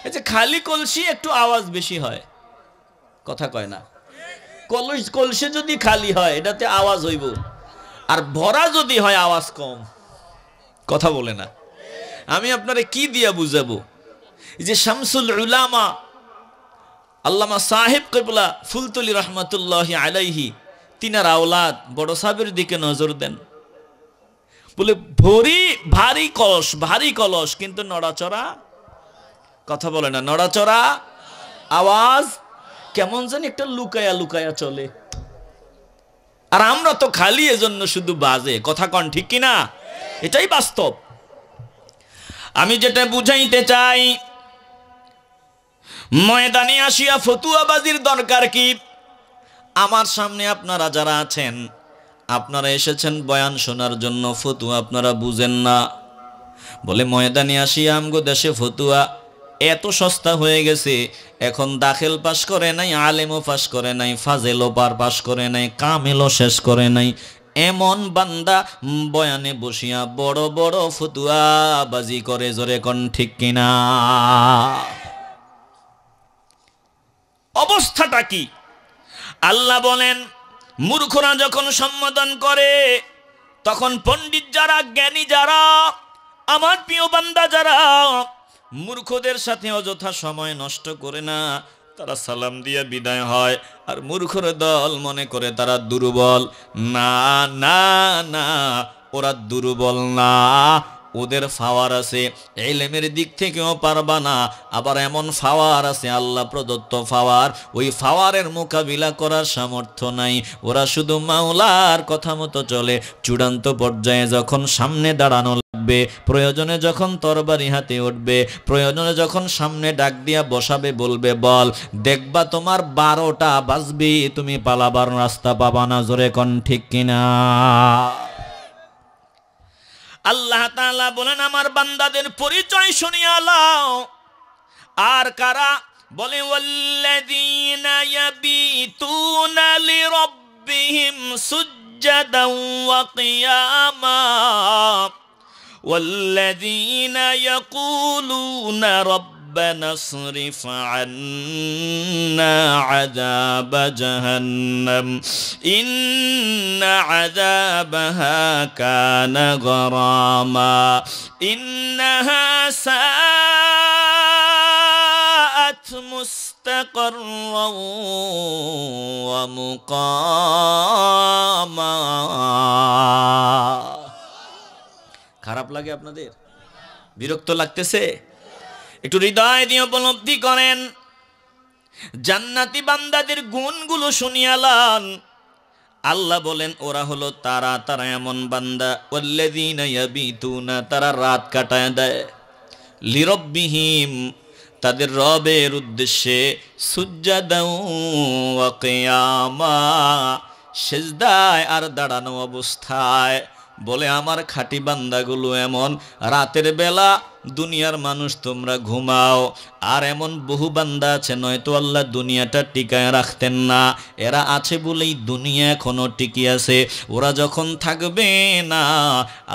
এই যে খালি কলসি একটু আওয়াজ বেশি হয়, কথা কয় না। কলসি যদি খালি হয় এটাতে আওয়াজ হইব, আর ভরা যদি হয় আওয়াজ কম, কথা বলে না। আমি আপনারে কি দিয়া বুঝাবো? যে শামসুল উলামা আল্লামা সাহেব কিবলা ফুলতলি রহমাতুল্লাহি আলাইহি, তিনার আওলাদ বড় সাহেবের দিকে নজর দেন। বলে ভারী কলস, ভারী কলস, কিন্তু নড়াচড়া, কথা বলে না, নড়াচড়া, আওয়াজ কেমন জানি একটা লুকায়া লুকায়া চলে। আর আমরা তো খালি এজন্য শুধু বাজে, কথা কন ঠিক কিনা? এটাই বাস্তব। আমি যেটা বুঝাইতে চাই, ময়দানে আসিয়া ফতুয়াবাজির দরকার কি? আমার সামনে আপনারা যারা আছেন, আপনারা এসেছেন বয়ান শোনার জন্য, ফতুয়া আপনারা বুঝেন না। বলে ময়দানে আসিয়া আমগো দেশে ফতুয়া এত সস্তা হয়ে গেছে, এখন দাখিল পাশ করে নাই, আলেমও পাশ করে নাই, ফাজেলও পাশ করে নাই, কামেলও শেষ করে নাই, এমন বান্দা বয়ানে বসিয়া বড় বড় ফতুয়া বাজি করে। জোরে কোন ঠিক কিনা? অবস্থাটা কি? আল্লাহ বলেন, মূর্খরা যখন সম্বোধন করে, তখন পণ্ডিত যারা, জ্ঞানী যারা, আমার প্রিয় বান্দা যারা মূর্খদের সাথে অযথা সময় নষ্ট করে না, তারা সালাম দিয়ে বিদায় হয়। আর মূর্খর দল মনে করে তারা দুর্বল। না না না, ওরা দুর্বল না, ওদের পাওয়ার আছে, ইলমের দিক থেকেও পারবা না, আবার এমন পাওয়ার আছে আল্লাহ প্রদত্ত পাওয়ার, ওই পাওয়ারের মোকাবিলা করার সামর্থ্য নাই। ওরা শুধু মাওলার কথা মতো চলে। চূড়ান্ত পর্যায়ে যখন সামনে দাঁড়ানো লাগবে, প্রয়োজনে যখন তরবারি হাতে উঠবে, প্রয়োজনে যখন সামনে ডাক দিয়া বসাবে, বলবে বল, দেখবা তোমার 12টা বাজবে, তুমি পালাবার রাস্তা পাবা না। জোরে কোন ঠিক কিনা? আল্লাহ তাআলা বলেন, আমার বান্দাদের পরিচয় শুনিয়া লাও। আর কারা? বলে ওয়াল্লাযীনা ইয়াবিতুনা লিরাব্বিহিম সুজদান ওয়া কিয়ামা والذين يقولون ربنا اصرف عنا عذاب جهنم إن عذابها كان غراما إنها ساءت مستقرا ومقاما খারাপ লাগে আপনাদের? বিরক্ত লাগতেছে? একটু হৃদয় দিয়ে উপলব্ধি করেন, জান্নাতি বান্দাদের গুণগুলো শুনিয়ালান। আল্লাহ বলেন ওরা হলো তারা এমন বান্দা, ওয়াল্লাযীনা ইয়াবিতুনা, তারা রাত কাটায় দেয়, লিরব্বিহিম, তাদের রবের উদ্দেশ্যে, সুজ্জাদাও ওয়া কিয়ামা, সিজদায় আর দাঁড়ানো অবস্থায়। বলে আমার খাঁটি বান্দাগুলো এমন, রাতের বেলা দুনিয়ার মানুষ তোমরা ঘুমাও, আর এমন বহু বান্দা আছে নয়তো আল্লাহ দুনিয়াটা টিকায় রাখতেন না, এরা আছে বলেই দুনিয়া এখনো টিকে আছে। ওরা যখন থাকবে না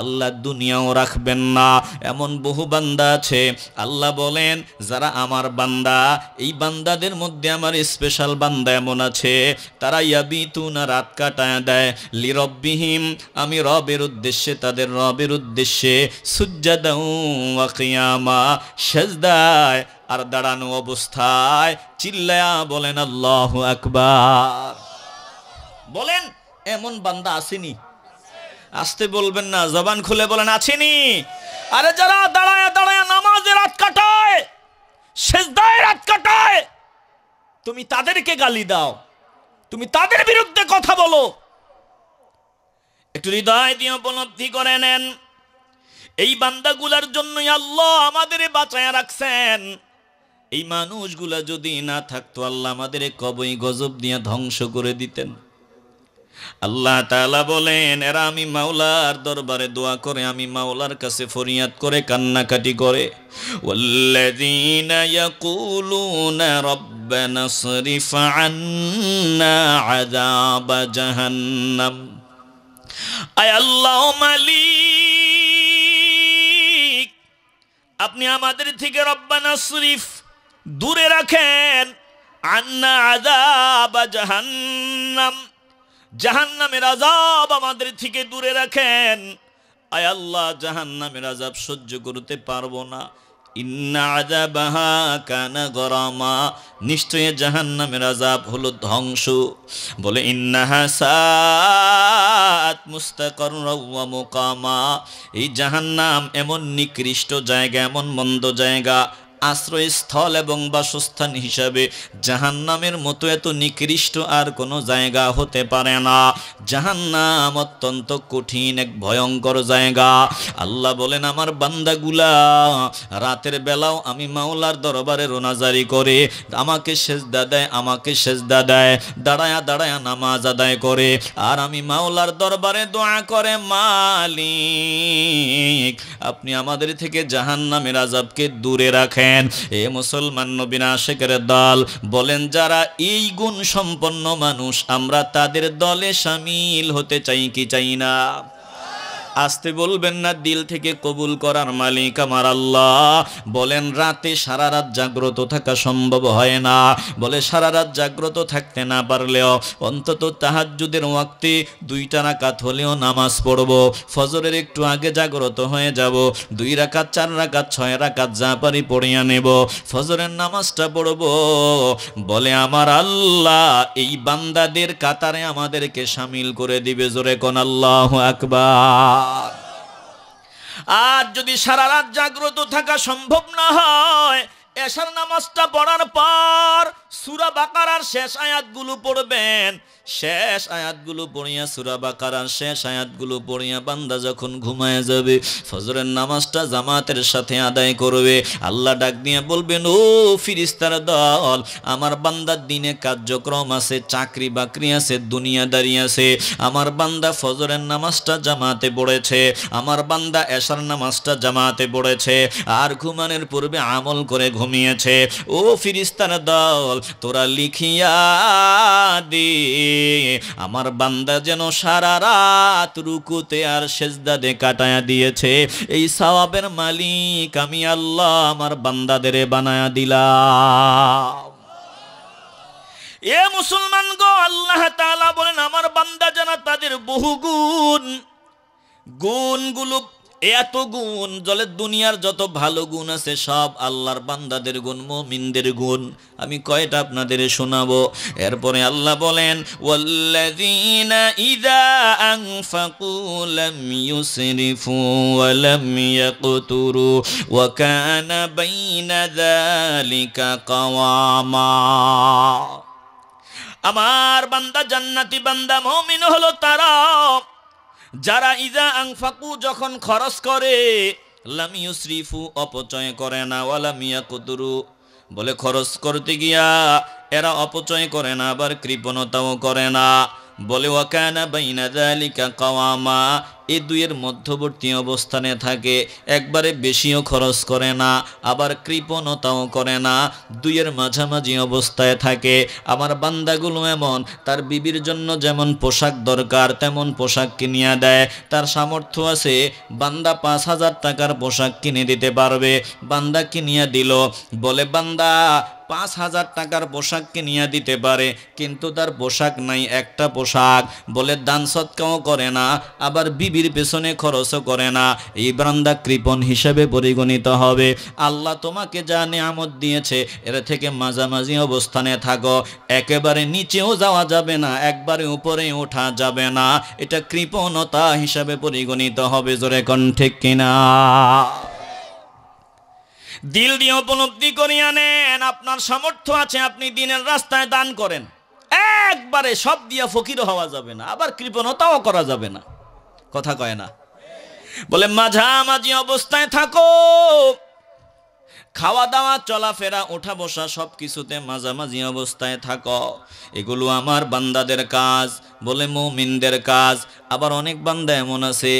আল্লাহ দুনিয়াও রাখবেন না। এমন বহু বান্দা আছে, আল্লাহ বলেন যারা আমার বান্দা, এই বান্দাদের মধ্যে আমার স্পেশাল বান্দা এমন আছে, তারা ইয়াবিতুনা, রাত কাটায় দেয়, লিরব্বিহিম, আমি রবের উদ্দেশ্যে, তাদের রবের উদ্দেশ্যে, সুজ্জাদাও ওয়া কিয়ামা, সিজদায় আর দাঁড়ানো অবস্থায়। চিল্লায়া বলেন আল্লাহু আকবার। বলেন এমন বান্দা আসেনি? আসতে বলবেন না, জবান খুলে বলেন আছেনি? আরে যারা দাঁড়ায় দাঁড়ায় নামাজে রাত কাটায়, সিজদায় রাত কাটায়, তুমি তাদেরকে গালি দাও, তুমি তাদের বিরুদ্ধে কথা বলো। একটু হৃদয় দিয়ে উপলব্ধি করে নেন, এই বান্দাগুলার জন্যই আল্লাহ আমাদের বাঁচায়া রাখছেন। এই মানুষগুলা যদি না থাকতো আল্লাহ আমাদের কবই গজব দিয়ে ধ্বংস করে দিতেন। আল্লাহ তাআলা বলেন এরা আমি মাওলার দরবারে দোয়া করে, আমি মাওলার কাছে ফরিয়াদ করে, কান্নাকাটি করে। ওয়াল্লাযীনা ইয়াকুলুনা রাব্বানা সরিফ আন্না আযাব জাহান্নাম, আয় আল্লাহ মালিক, আপনি আমাদের থেকে রব্বানা শরীফ দূরে রাখেন, আন্না আযাব জাহান্নাম, জাহান্নামের আযাব আমাদের থেকে দূরে রাখেন। আয় আল্লাহ জাহান্নামের আযাব সহ্য করতে পারবো না। ইন্না আযাবাহা কানা গরামা, নিশ্চয় জাহান্নামের আযাব হলো ধ্বংস। বলে ইন্নাহা সাআত মুস্তাকাররা ওয়া মুকামা, এই জাহান্নাম এমন নিকৃষ্ট জায়গা, এমন মন্দ জায়গা, আশ্রয়স্থল এবং বাসস্থান হিসাবে জাহান্নামের মতো এত নিকৃষ্ট আর কোনো জায়গা হতে পারে না। জাহান্নাম অত্যন্ত কঠিন এক ভয়ঙ্কর জায়গা। আল্লাহ বলেন আমার বান্দাগুলা রাতের বেলাও আমি মাওলার দরবারে রোনাজারি করে, আমাকে সেজদা দেয়, আমাকে সেজদা দেয়, দাঁড়ায়া দাঁড়ায়া নামাজ আদায় করে, আর আমি মাওলার দরবারে দোয়া করে, মালিক আপনি আমাদের থেকে জাহান্নামের আযাবকে দূরে রাখেন। এ মুসলমান নবীর আশিকের দল, বলেন যারা এই গুণ সম্পন্ন মানুষ, আমরা তাদের দলে শামিল হতে চাই কি চাই না? আসতে বলবেন না, দিল থেকে কবুল করার মালিক আমার আল্লাহ। বলেন রাতে সারা রাত জাগ্রত থাকা সম্ভব হয় না, বলে সারা রাত জাগ্রত থাকতে না পারলেও অন্তত তাহাজ্জুদের ওয়াক্তে 2 রাকাত হলেও নামাজ পড়ব, ফজরের একটু আগে জাগ্রত হয়ে যাব, 2 রাকাত 4 রাকাত 6 রাকাত যা পারি পড়িয়া নেব, ফজরের নামাজটা পড়ব। বলে আমার আল্লাহ এই বান্দাদের কাতারে আমাদেরকে শামিল করে দিবে। জোরে কোন আল্লাহু আকবার। আর যদি সারা রাত জাগ্রত থাকা সম্ভব না হয়, এশার নামাজটা পড়ার পর সূরা বাকারার শেষ আয়াতগুলো পড়বেন। শেষ আয়াতগুলো পড়িয়া, সূরা বাকারার শেষ আয়াতগুলো পড়িয়া বান্দা যখন ঘুমায় যাবে, ফজরের নামাজটা জামাতের সাথে আদায় করবে। আল্লাহ ডাক দিয়ে বলবেন, ও ফিরিস্তার দল, আমার বান্দার দিনে কার্যক্রম আছে, চাকরি বাকরি আছে, দুনিয়াদারি আছে, আমার বান্দা ফজরের নামাজটা জামাতে পড়েছে, আমার বান্দা এশার নামাজটা জামাতে পড়েছে, আর ঘুমানোর পূর্বে আমল করে ঘুমিয়েছে। ও ফিরিস্তার দল, তোরা লিখিয়া দে আমার বান্দা যেন সারা রাত রুকুতে আর সেজদাতে কাটায়া দিয়েছে, এই সওয়াবের মালিক আমি আল্লাহ আমার বান্দাদের বানায়া দিলাম। এ মুসলমান গো, আল্লাহ তাআলা বলেন আমার বান্দা জানা তাদের বহু গুণগুলো এত গুণ, জলে দুনিয়ার যত ভালো গুণ আছে সব আল্লাহর বান্দাদের গুণ, মুমিনদের গুণ। আমি কয়টা আপনাদের শোনাবো। এরপরে আল্লাহ বলেন ওয়াল্লাযীনা ইযা আনফাকু লাম ইউসরিফু ওয়া লাম ইয়াকতুরু ওয়া কানা বাইনা যালিকা কাওয়ামা। আমার বান্দা জান্নাতি বান্দা মুমিন হলো তারা যারা ইজা আনফাকু যখন খরচ করে, লাম ইউসরিফু অপচয় করে না, ওয়া লাম ইয়াকতুরু বলে খরচ করতে গিয়া এরা অপচয় করে না, আবার কৃপণতাও করে না। বলে ওয়া কানা বাইনা যালিকা কাওয়ামা, এই দুইয়ের মধ্যবর্তী অবস্থানে থাকে, একবারে বেশিও খরচ করে না আবার কৃপণতাও করে না, দুইয়ের মাঝামাঝি অবস্থায় থাকে। আমার বান্দাগুলো এমন, তার বিবির জন্য যেমন পোশাক দরকার তেমন পোশাক কিনিয়া দেয়, তার সামর্থ্য আছে বান্দা 5,000 টাকার পোশাক কিনে দিতে পারবে, বান্দা কিনিয়া দিল। বলে বান্দা 5,000 টাকার পোশাক কিনিয়া দিতে পারে কিন্তু তার পোশাক নাই, একটা পোশাক। বলে দান সৎকাও করে না আবার বিবির পেছনে খরচও করে না, এই বান্দা কৃপণ হিসেবে পরিগণিত হবে। আল্লাহ তোমাকে যা নিয়ামত দিয়েছে এর থেকে মাঝামাঝি অবস্থানে থাকো, একেবারে নিচেও যাওয়া যাবে না, একবারে উপরে ওঠা যাবে না, এটা কৃপণতা হিসাবে পরিগণিত হবে। জোরে কোন ঠিক কিনা? দিল দিয়ে উপলব্ধি করিয়া নেন আপনার সামর্থ্য আছে, আপনি দিনের রাস্তায় দান করেন, একবারে সব দিয়া ফকির হওয়া যাবে না, আবার কৃপণতাও করা যাবে না। কথা কয় না? বলে মাঝামাঝি অবস্থায় থাকো, খাওয়া দাওয়া চলাফেরা ওঠা বসা সব কিছুতে মাঝামাঝি অবস্থায় থাকো, এগুলো আমার বান্দাদের কাজ। বলে মুমিনদের কাজ। আবার অনেক বান্দা এমন আছে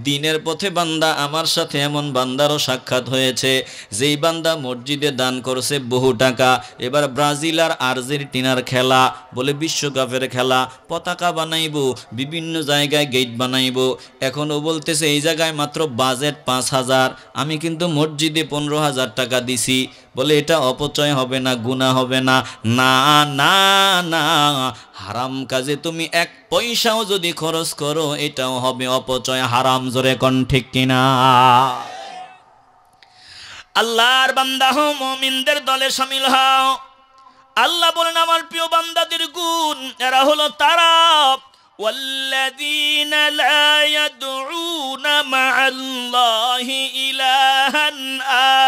দিনের পথে বান্দা, আমার সাথে এমন বান্দারও সাক্ষাৎ হয়েছে যেই বান্দা মসজিদে দান করছে বহু টাকা, এবার ব্রাজিল আর আর্জেন্টিনার খেলা, বলে বিশ্বকাপের খেলা, পতাকা বানাইবো, বিভিন্ন জায়গায় গেট বানাইবো, এখনও বলতেছে এই জায়গায় মাত্র বাজেট 5,000, আমি কিন্তু মসজিদে 15,000 টাকা দিছি। বলে এটা অপচয় হবে না, গুনাহ হবে না? না না না, হারাম কাজে তুমি 1 পয়সাও যদি খরচ করো এটাও হবে অপচয়, হারাম। জোরে কোন ঠিক কিনা? আল্লাহর বান্দা হও, মুমিনদের দলে শামিল হও। আল্লাহ বলেন আমার প্রিয় বান্দাদের গুণ, এরা হলো তারা والذين لا يدعون مع الله إلها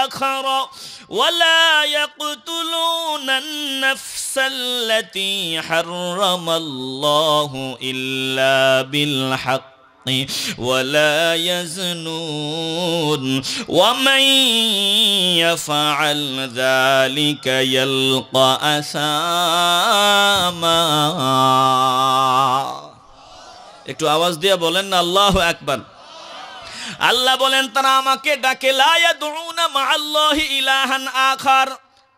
آخر ولا يقتلون النفس التي حرم الله إلا بالحق ولا يزنون ومن يفعل ذلك يلقى أثاما। একটু আওয়াজ দিয়ে বলেন না আল্লাহু আকবার। আল্লাহ বলেন তারা আমাকে ডাকে, লা ইয়াদউনা মাআল্লাহি ইলাহান আখার,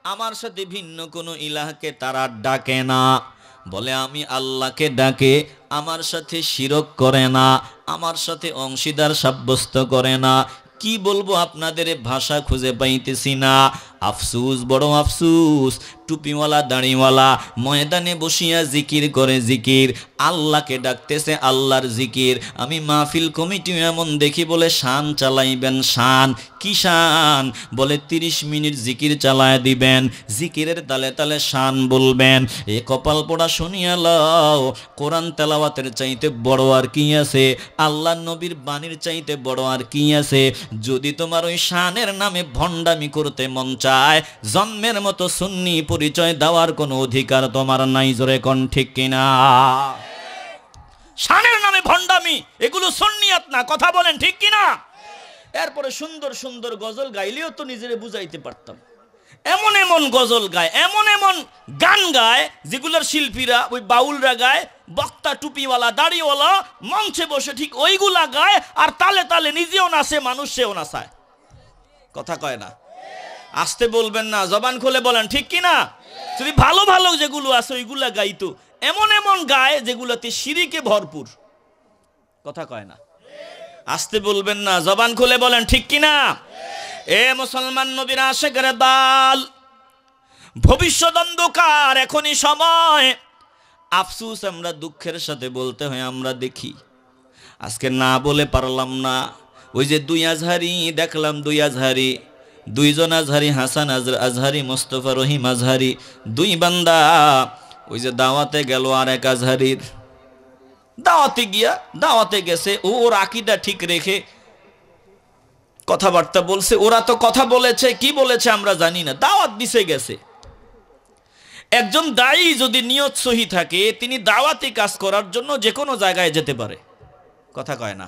আমার সাথে ভিন্ন কোনো ইলাহকে তারা ডাকে না। বলে আমি আল্লাহকে ডাকে, আমার সাথে শিরক করে না, আমার সাথে অংশীদার সাব্যস্ত করে না। কি বলবো আপনাদের ভাষা খুঁজে পাইতেছি না। আফসুস, বড় আফসুস, টুপিওয়ালা দাড়িওয়ালা ময়দানে বসিয়া জিকির করে, জিকির আল্লাহকে ডাকতেছে, আল্লাহর জিকির। আমি মাহফিল কমিটি এমন দেখি বলে শান চালাইবেন, শান কি শান? বলে 30 মিনিট জিকির চালায় দিবেন, জিকিরের তালে তালে শান বলবেন। এ কপাল পোড়া শুনিয়া লও, কোরআন তেলাওয়াতের চাইতে বড় আর কি আছে? আল্লাহ নবীর বাণীর চাইতে বড় আর কি আছে? যদি তোমার ওই শানের নামে ভণ্ডামি করতে মন চায়, জন্মের মতো সুন্নি পরিচয় দেওয়ার কোনো অধিকার তোমার নাই। জোরে কোন ঠিক কিনা? শানের নামে ভণ্ডামি, এগুলো সুন্নিয়াত না। কথা বলেন ঠিক কিনা? এরপরে সুন্দর সুন্দর গজল গাইলেও তো নিজেরে বুঝাইতে পারতাম। এমন এমন গজল গায়, এমন এমন গান গায় যেগুলোর শিল্পীরা ওই বাউলরা গায়, বক্তা টুপিওয়ালা দাড়িওয়ালা মঞ্চে বসে ঠিক ওইগুলা গায়, আর তালে তালে নিজেও নাচে, মানুষেও নাচায়। কথা কয় না? আসতে বলবেন না, জবান খুলে বলেন ঠিক কি না? যদি ভালো ভালো যেগুলো আছে ওইগুলা গাইতো, এমন এমন গায় যেগুলোতে শিরিকে ভরপুর। কথা কয় না, আসতে বলবেন না, জবান খুলে বলেন ঠিক কি না? এ মুসলমান নবীর আশিকের দল, ভবিষ্যৎ অন্ধকার, এখনই সময়। আফসুস আমরা দুঃখের সাথে বলতে হয়, আমরা দেখি আজকে না বলে পারলাম না। ওই যে দুই আজহারি দেখলাম, দুইজন আজহারি, হাসান আজহারি, মোস্তফা রহিম আজহারি, দুই বান্দা ওই যে দাওয়াতে গেল, আর এক আজহারির দাওয়াতে গেছে, ওর আকীদা ঠিক রেখে কথাবার্তা বলছে। ওরা তো কথা বলেছে, কি বলেছে আমরা জানি না, দাওয়াত দিছে গেছে। একজন দায়ী যদি নিয়ত সহি থাকে, তিনি দাওয়াতি কাজ করার জন্য যে কোনো জায়গায় যেতে পারে। কথা কয় না,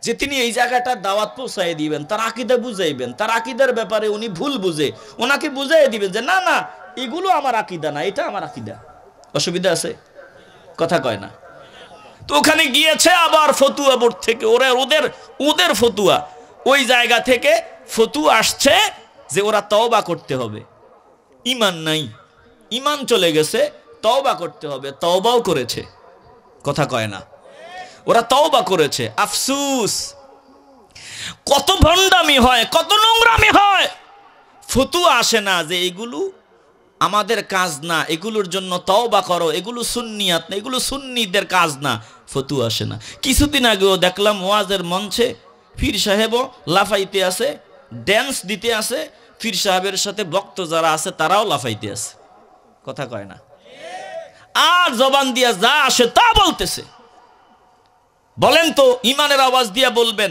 যে তিনি এই জায়গাটা দাওয়াত পৌঁছাই দিবেন, তার আকীদা বুঝাইবেন, তার আকীদার ব্যাপারে উনি ভুল বুঝে ওনাকে বুঝাই দিবেন যে না না এগুলো আমার আকীদা না, এটা আমার আকীদা। অসুবিধা আছে? কথা কয় না। তো ওখানে গিয়েছে, আবার ফতুয়া বোর্ড থেকে ওদের ফতুয়া, ওই জায়গা থেকে ফতুয়া আসছে যে ওরা তওবা করতে হবে। ঈমান নাই, ঈমান চলে গেছে, তওবা করতে হবে। তওবাও করেছে। কথা কয় না, ওরা তওবা করেছে। আফসুস, কত ভণ্ডামি হয়, কত নোংরামি হয়। ফতুয়া আসে না যে এগুলো আমাদের কাজ না, এগুলোর জন্য তওবা করো, এগুলো সুন্নিয়াত না, এগুলো সুন্নিদের কাজ না। ফতুয়া আসে না। কিছুদিন আগেও দেখলাম ওয়াজের মঞ্চে পীর সাহেবও লাফাইতে আছে, ড্যান্স দিতে আছে, পীর সাহেবের সাথে ভক্ত যারা আছে তারাও লাফাইতে আছে। কথা কয় না, আর জবান দিয়া যা আসে তা বলতেছে। বলেন তো, ইমানের আওয়াজ দিয়া বলবেন,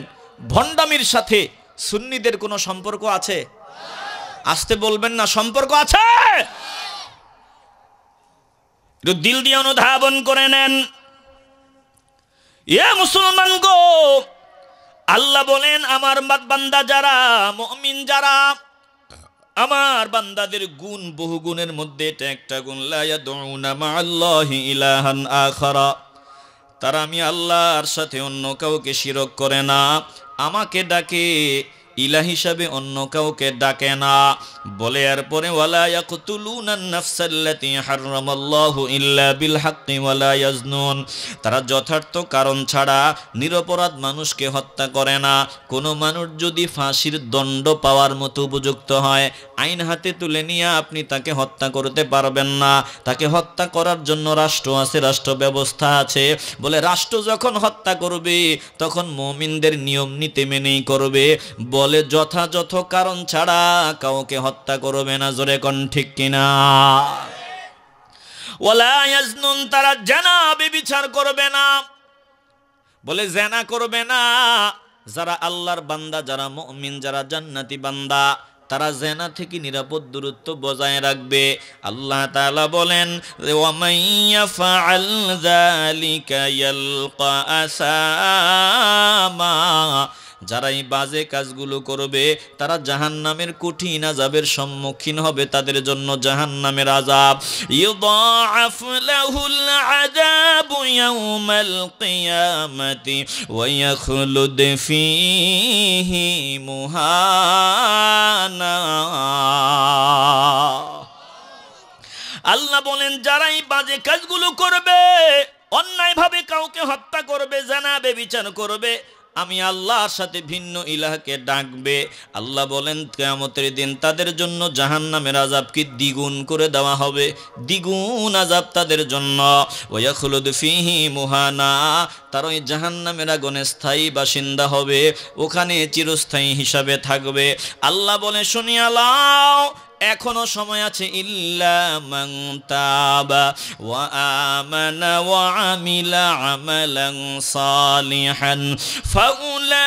ভণ্ডামির সাথে সুন্নিদের কোনো সম্পর্ক আছে? আসতে বলবেন না, সম্পর্ক আছে? দিল দিয়ে অনুধাবন করে নেন। এ মুসলমান গো, আল্লাহ বলেন আমার বান্দা যারা, মুমিন যারা, আমার বান্দাদের গুণ বহু গুণের মধ্যে এটা একটা গুণ, লা ইয়াদউনা মাআল্লাহি ইলাহান আখারা, তারা আমি আল্লাহর সাথে অন্য কাউকে শিরক করে না, আমাকে ডাকে, ইলাহ হিসাবে অন্য কাউকে ডাকে না। বলে এরপরে ওয়ালা ইয়াকতুলুনান নাফসাল্লাতী হারামাল্লাহু ইল্লা বিল হাক্কি ওয়ালা ইয়াজনুন, তারা যথার্থ কারণ ছাড়া নিরপরাধ মানুষকে হত্যা করে না। কোনো মানুষ যদি ফাঁসির দণ্ড পাওয়ার মতো উপযুক্ত হয়, আইন হাতে তুলে নিয়ে আপনি তাকে হত্যা করতে পারবেন না। তাকে হত্যা করার জন্য রাষ্ট্র আছে, রাষ্ট্র ব্যবস্থা আছে। বলে রাষ্ট্র যখন হত্যা করবে তখন মুমিনদের নিয়ম নীতি মেনেই করবে। বলে যথাযথ কারণ ছাড়া কাউকে হত্যা করবে না। জোরে কোন ঠিক কিনা? ওয়ালা ইয়াজনুন, তারা জানা ব্যভিচার করবে না। বলে জানা করবে না। যারা আল্লাহর বান্দা, যারা মুমিন, যারা জান্নাতি বান্দা, তারা জেনা থেকে নিরাপদ দূরত্ব বজায় রাখবে। আল্লাহ তাআলা বলেন ওয়া মাইয়াফআল যালিকা ইয়ালকা আসামা, যারা এই বাজে কাজগুলো করবে তারা জাহান্নামের কঠিন আযাবের সম্মুখীন হবে। তাদের জন্য জাহান্নামের আযাব, ইউদাআফ লাহুল আযাবু ইয়াউমাল কিয়ামাতি ওয়া ইয়াখলুদ ফীহি মুহানা। আল্লাহ বলেন যারা এই বাজে কাজগুলো করবে, অন্যায়ভাবে কাউকে হত্যা করবে, জানা ব্যভিচার করবে, আমি আল্লাহর সাথে ভিন্ন ইলাহকে ডাকবে, আল্লাহ বলেন কিয়ামতের দিন তাদের জন্য জাহান্নামের আযাবকে দ্বিগুণ করে দেওয়া হবে। দ্বিগুণ আযাব তাদের জন্য। ওয়া ইয়াখলুদ ফীহি মুহানা, তারা ওই জাহান্নামের আগুনে স্থায়ী বাসিন্দা হবে, ওখানে চিরস্থায়ী হিসাবে থাকবে। আল্লাহ বলে শুনিয়া লাও, এখনো সময় আছে। ইল্লা মান তাবা ওয়া আমানা ওয়া আমিলা আমালান সালিহান ফাউলাইকা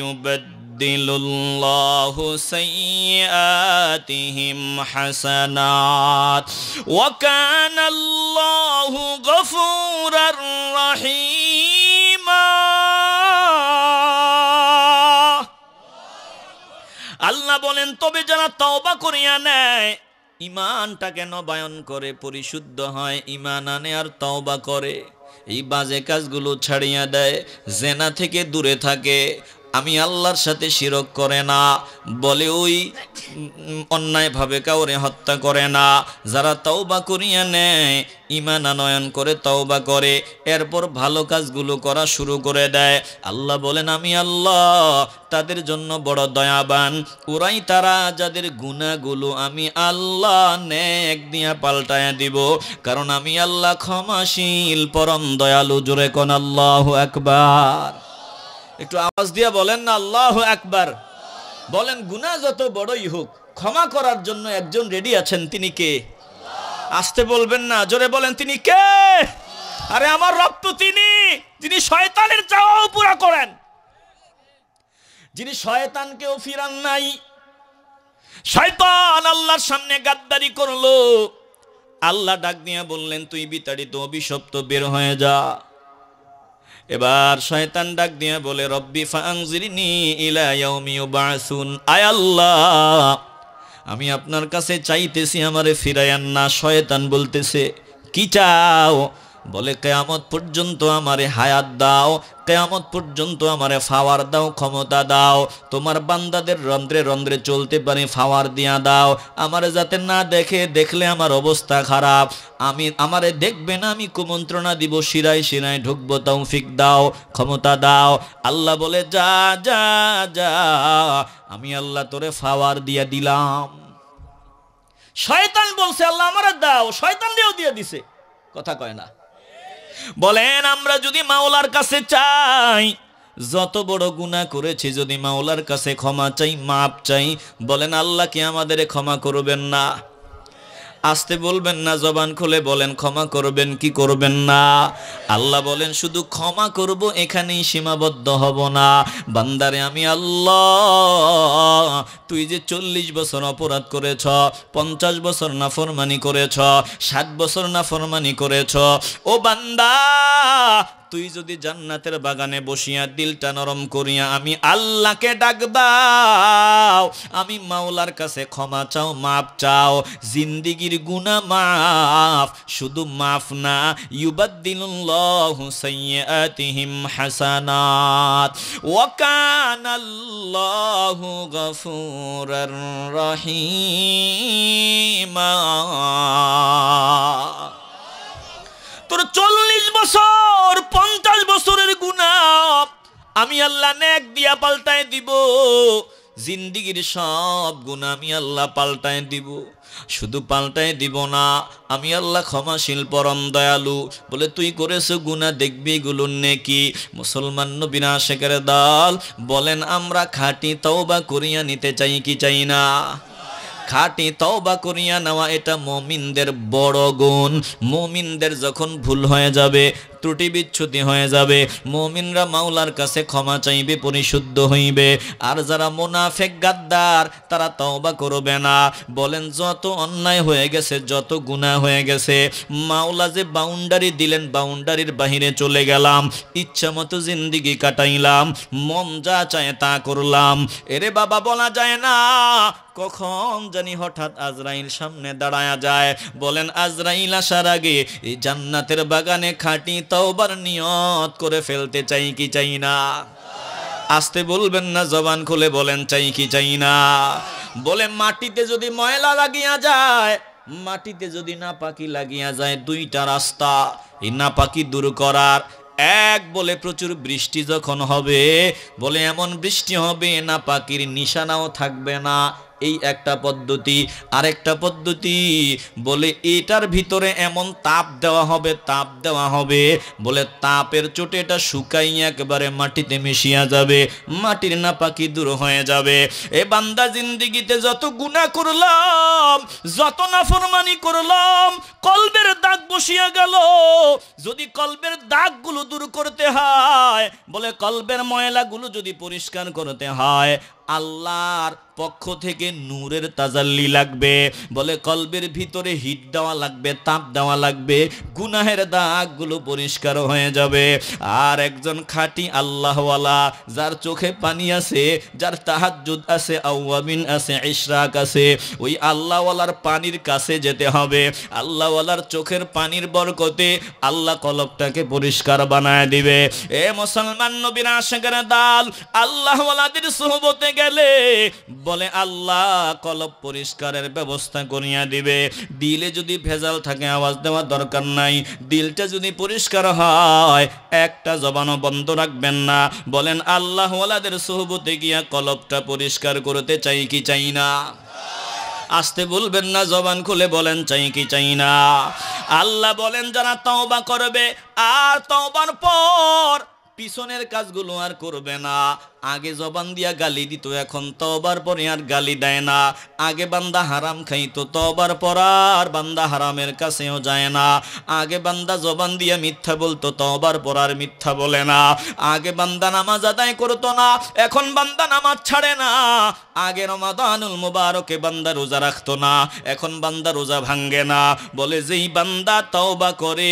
ইউবাদদিলুল্লাহু সাইয়্যাতিহিম হাসানাত ওয়া কানাল্লাহু গফুরার রহিমা। আল্লাহ বলেন তবে যারা তওবা করিয়া নেয়, ঈমানটাকে নবায়ন করে, পরিশুদ্ধ হয়, ঈমান আনে আর তওবা করে, এই বাজে কাজগুলো ছাড়িয়া দেয়, জেনা থেকে দূরে থাকে, আমি আল্লাহর সাথে শিরক করে না, বলে ওই অন্যায়ভাবে কাউরে হত্যা করে না, যারা তওবা করিয়া নেয়, ঈমান আনয়ন করে তওবা করে, এরপর ভালো কাজগুলো করা শুরু করে দেয়, আল্লাহ বলেন আমি আল্লাহ তাদের জন্য বড় দয়াবান। ওরাই তারা যাদের গুনাহগুলো আমি আল্লাহ নেক দিয়া পাল্টায়া দিব, কারণ আমি আল্লাহ ক্ষমাশীল পরম দয়ালু। জোরে কোন আল্লাহু আকবার। একটু আওয়াজ দিয়া বলেন না আল্লাহু আকবার। বলেন গুনাহ যত বড়ই হোক ক্ষমা করার জন্য একজন রেডি আছেন, তিনি কে? আসতে বলবেন না, জোরে বলেন তিনি কে? আরে আমার রব তো তিনি, যিনি শয়তানের চাওয়াও পুরা করেন, যিনি শয়তানকেও ফিরান নাই। শয়তান আল্লাহর সামনে গাদ্দারি করলো, আল্লাহ ডাক দিয়া বললেন তুই বিতাড়িত অভিশপ্ত, বের হয়ে যা। এবার শয়তান ডাক দিয়া বলে রব্বি ফাআনজিরনি ইলা ইয়াউমি ইউবাসুন, আয় আল্লাহ আমি আপনার কাছে চাইতেছি আমারে ফিরাইয়ান না। শয়তান বলতেছে কি চাও? বলে কিয়ামত পর্যন্ত আমারে হায়াত দাও, কিয়ামত পর্যন্ত আমারে ফাওয়ার দাও, ক্ষমতা দাও, তোমার বান্দাদের রন্ধ্রে রন্ধ্রে চলতে পারি ফাওয়ার দিয়া দাও, আমারে যাতে না দেখে, দেখলে আমার অবস্থা খারাপ, আমারে দেখবে না, আমি কুমন্ত্রণা দিব, শিরায় শিরায় ঢুকবো, তৌফিক দাও, ক্ষমতা দাও। আল্লাহ বলে যা যা যা, আমি আল্লাহ তোরে ফাওয়ার দিয়া দিলাম। শয়তান বলছে আল্লাহ আমারে দাও, শয়তান দিয়েও দিয়ে দিছে, কথা কয় না। বলেন আমরা যদি মাওলার কাছে চাই, যত বড় গুনাহ করেছি যদি মাওলার কাছে ক্ষমা চাই, মাপ চাই, বলেন আল্লাহ কি আমাদের ক্ষমা করবেন না? আসতে বলবেন না, জবান খুলে বলেন ক্ষমা করবেন কি করবেন না? আল্লাহ বলেন শুধু ক্ষমা করব, এখানেই সীমাবদ্ধ হব না। বান্দারে আমি আল্লাহ, তুই যে 40 বছর অপরাধ করেছ, 50 বছর নাফরমানি করেছ, 60 বছর নাফরমানি করেছ, ও বান্দা তুই যদি জান্নাতের বাগানে বসিয়া দিলটা নরম করিয়া আমি আল্লাহকে ডাক দাও, আমি মাওলার কাছে ক্ষমা চাও, মাপ চাও, জিন্দিগির গুনাহ মাফ, শুধু মাফ না, ইউবাদদিলুল্লাহু সাইয়্যাতিহিম হাসানাত ওয়া কানাল্লাহু গফুরার রহিমা। তোর 40 বছর 50 বছরের গুনাহ আমি আল্লাহ নেক দিয়া পাল্টায় দিব, জিন্দিগির সব গুনাহ আমি আল্লাহ পাল্টায় দিব। শুধু পাল্টায় দিব না, আমি আল্লাহ ক্ষমাশীল পরম দয়ালু। বলে তুই করেছো গুনাহ, দেখবি এগুলো নেকি। মুসলমান নবীর আশিকের দল বলেন আমরা খাঁটি তওবা করিয়া নিতে চাই কি চাই না? খাঁটি তওবা করিয়া নেওয়া এটা মুমিনদের বড় গুণ। মুমিনদের যখন ভুল হয়ে যাবে, ত্রুটি বিচ্ছুতি হয়ে যাবে, মুমিনরা মাওলার কাছে ক্ষমা চাইবে, পরিশুদ্ধ হইবে। আর যারা মুনাফিক গাদ্দার তারা তওবা করবে না। বলেন যত অন্যায় হয়ে গেছে, যত গুনাহ হয়ে গেছে, মাওলা যে বাউন্ডারি দিলেন, বাউন্ডারির বাহিরে চলে গেলাম, ইচ্ছা মতো জিন্দিগি কাটাইলাম, মন যা চায় তা করলাম। এরে বাবা বলা যায় না কখন জানি হঠাৎ আজরাইল সামনে দাঁড়ায়া যায়। বলেন আজরাইল আসার আগে এই জান্নাতের বাগানে খাঁটি তওবার নিয়ত করে ফেলতে চাই কি চাই না? আসতে বলবেন না, জবান খুলে বলেন চাই কি চাই না? বলে মাটিতে যদি ময়লা লাগিয়া যায়, মাটিতে যদি নাপাকি লাগিয়া যায়, দুইটা রাস্তা এই নাপাকি দূর করার। এক বলে প্রচুর বৃষ্টি যখন হবে, বলে এমন বৃষ্টি হবে নাপাকির নিশানাও থাকবে না, এই একটা পদ্ধতি। আরেকটা পদ্ধতি বলে এটার ভিতরে এমন তাপ দেওয়া হবে, তাপ দেওয়া হবে, বলে তাপের চোটে এটা শুকাই একেবারে মাটিতে মিশিয়া যাবে, মাটির নাপাকি দূর হয়ে যাবে। এ বান্দা জিন্দিগিতে যত গুনাহ করলাম, যত নাফরমানি করলাম, কলবের দাগ বসিয়া গেল। যদি কলবের দাগগুলো দূর করতে হয়, বলে কলবের ময়লাগুলো যদি পরিষ্কার করতে হয়, আল্লাহর পক্ষ থেকে নূরের তাজাল্লি লাগবে। বলে কলবের ভিতরে হিট দেওয়া লাগবে, তাপ দেওয়া লাগবে, গুনাহের দাগগুলো পরিষ্কার হয়ে যাবে। আর একজন খাঁটি আল্লাহওয়ালা, যার চোখে পানি আছে, যার তাহাজ্জুদ আছে, আওয়াবিন আছে, ইশরাক আছে, ওই আল্লাহওয়ালার পানির কাছে যেতে হবে। আল্লাহওয়ালার চোখের পানির বরকতে আল্লাহ কলবটাকে পরিষ্কার বানায় দিবে। এ মুসলমান, নবীর আশিকের দল আল্লাহওয়ালাদের সুহবতে গেলে বলে আল্লাহ কলব পরিষ্কারের ব্যবস্থা করিয়া দিবে। দিলে যদি ভেজাল থাকে আওয়াজ দেওয়া দরকার নাই। দিলটা যদি পরিষ্কার হয় একটা জবানও বন্ধ রাখবেন না। বলেন আল্লাহওয়ালাদের সুহবতে গিয়া কলবটা পরিষ্কার করতে চাই কি চাই না? আসতে বলবেন না, জবান খুলে বলেন চাই কি চাই না? আল্লাহ বলেন যারা তওবা করবে আর তওবার পর পিছনের কাজগুলো আর করবে না। আগে জবান দিয়া গালি দিত, এখন তওবার পরে আর গালি দেয় না। আগে বান্দা হারাম খাইতো, তওবার পর আর বান্দা হারামের কাছেও যায় না। আগে বান্দা জবান দিয়া মিথ্যা বলতো, তওবার পর আর মিথ্যা বলে না। আগে বান্দা নামাজ আদায় করতো না, এখন বান্দা নামাজ ছাড়ে না। আগে রমাদানুল মুবারকে বান্দা রোজা রাখতো না, এখন বান্দা রোজা ভাঙ্গে না। বলে যেই বান্দা তওবা করে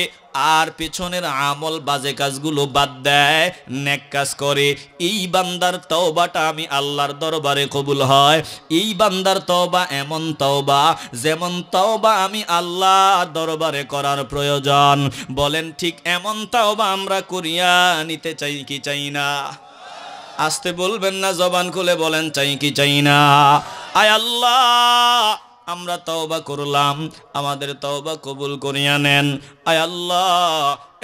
আর পেছনের আমল বাজে কাজগুলো বাদ দেয়, নেক কাজ করে, এই বান্দার তওবাটা আমি আল্লাহর দরবারে কবুল হয়। এই বান্দার তওবা এমন তওবা যেমন তওবা আমি আল্লাহর দরবারে করার প্রয়োজন। বলেন ঠিক এমন তওবা আমরা করিয়া নিতে চাই কি চাই না? আসতে বলবেন না, জবান খুলে বলেন চাই কি চাই না? আয় আল্লাহ, আমরা তওবা করলাম, আমাদের তওবা কবুল করিয়া নেন। আয় আল্লাহ,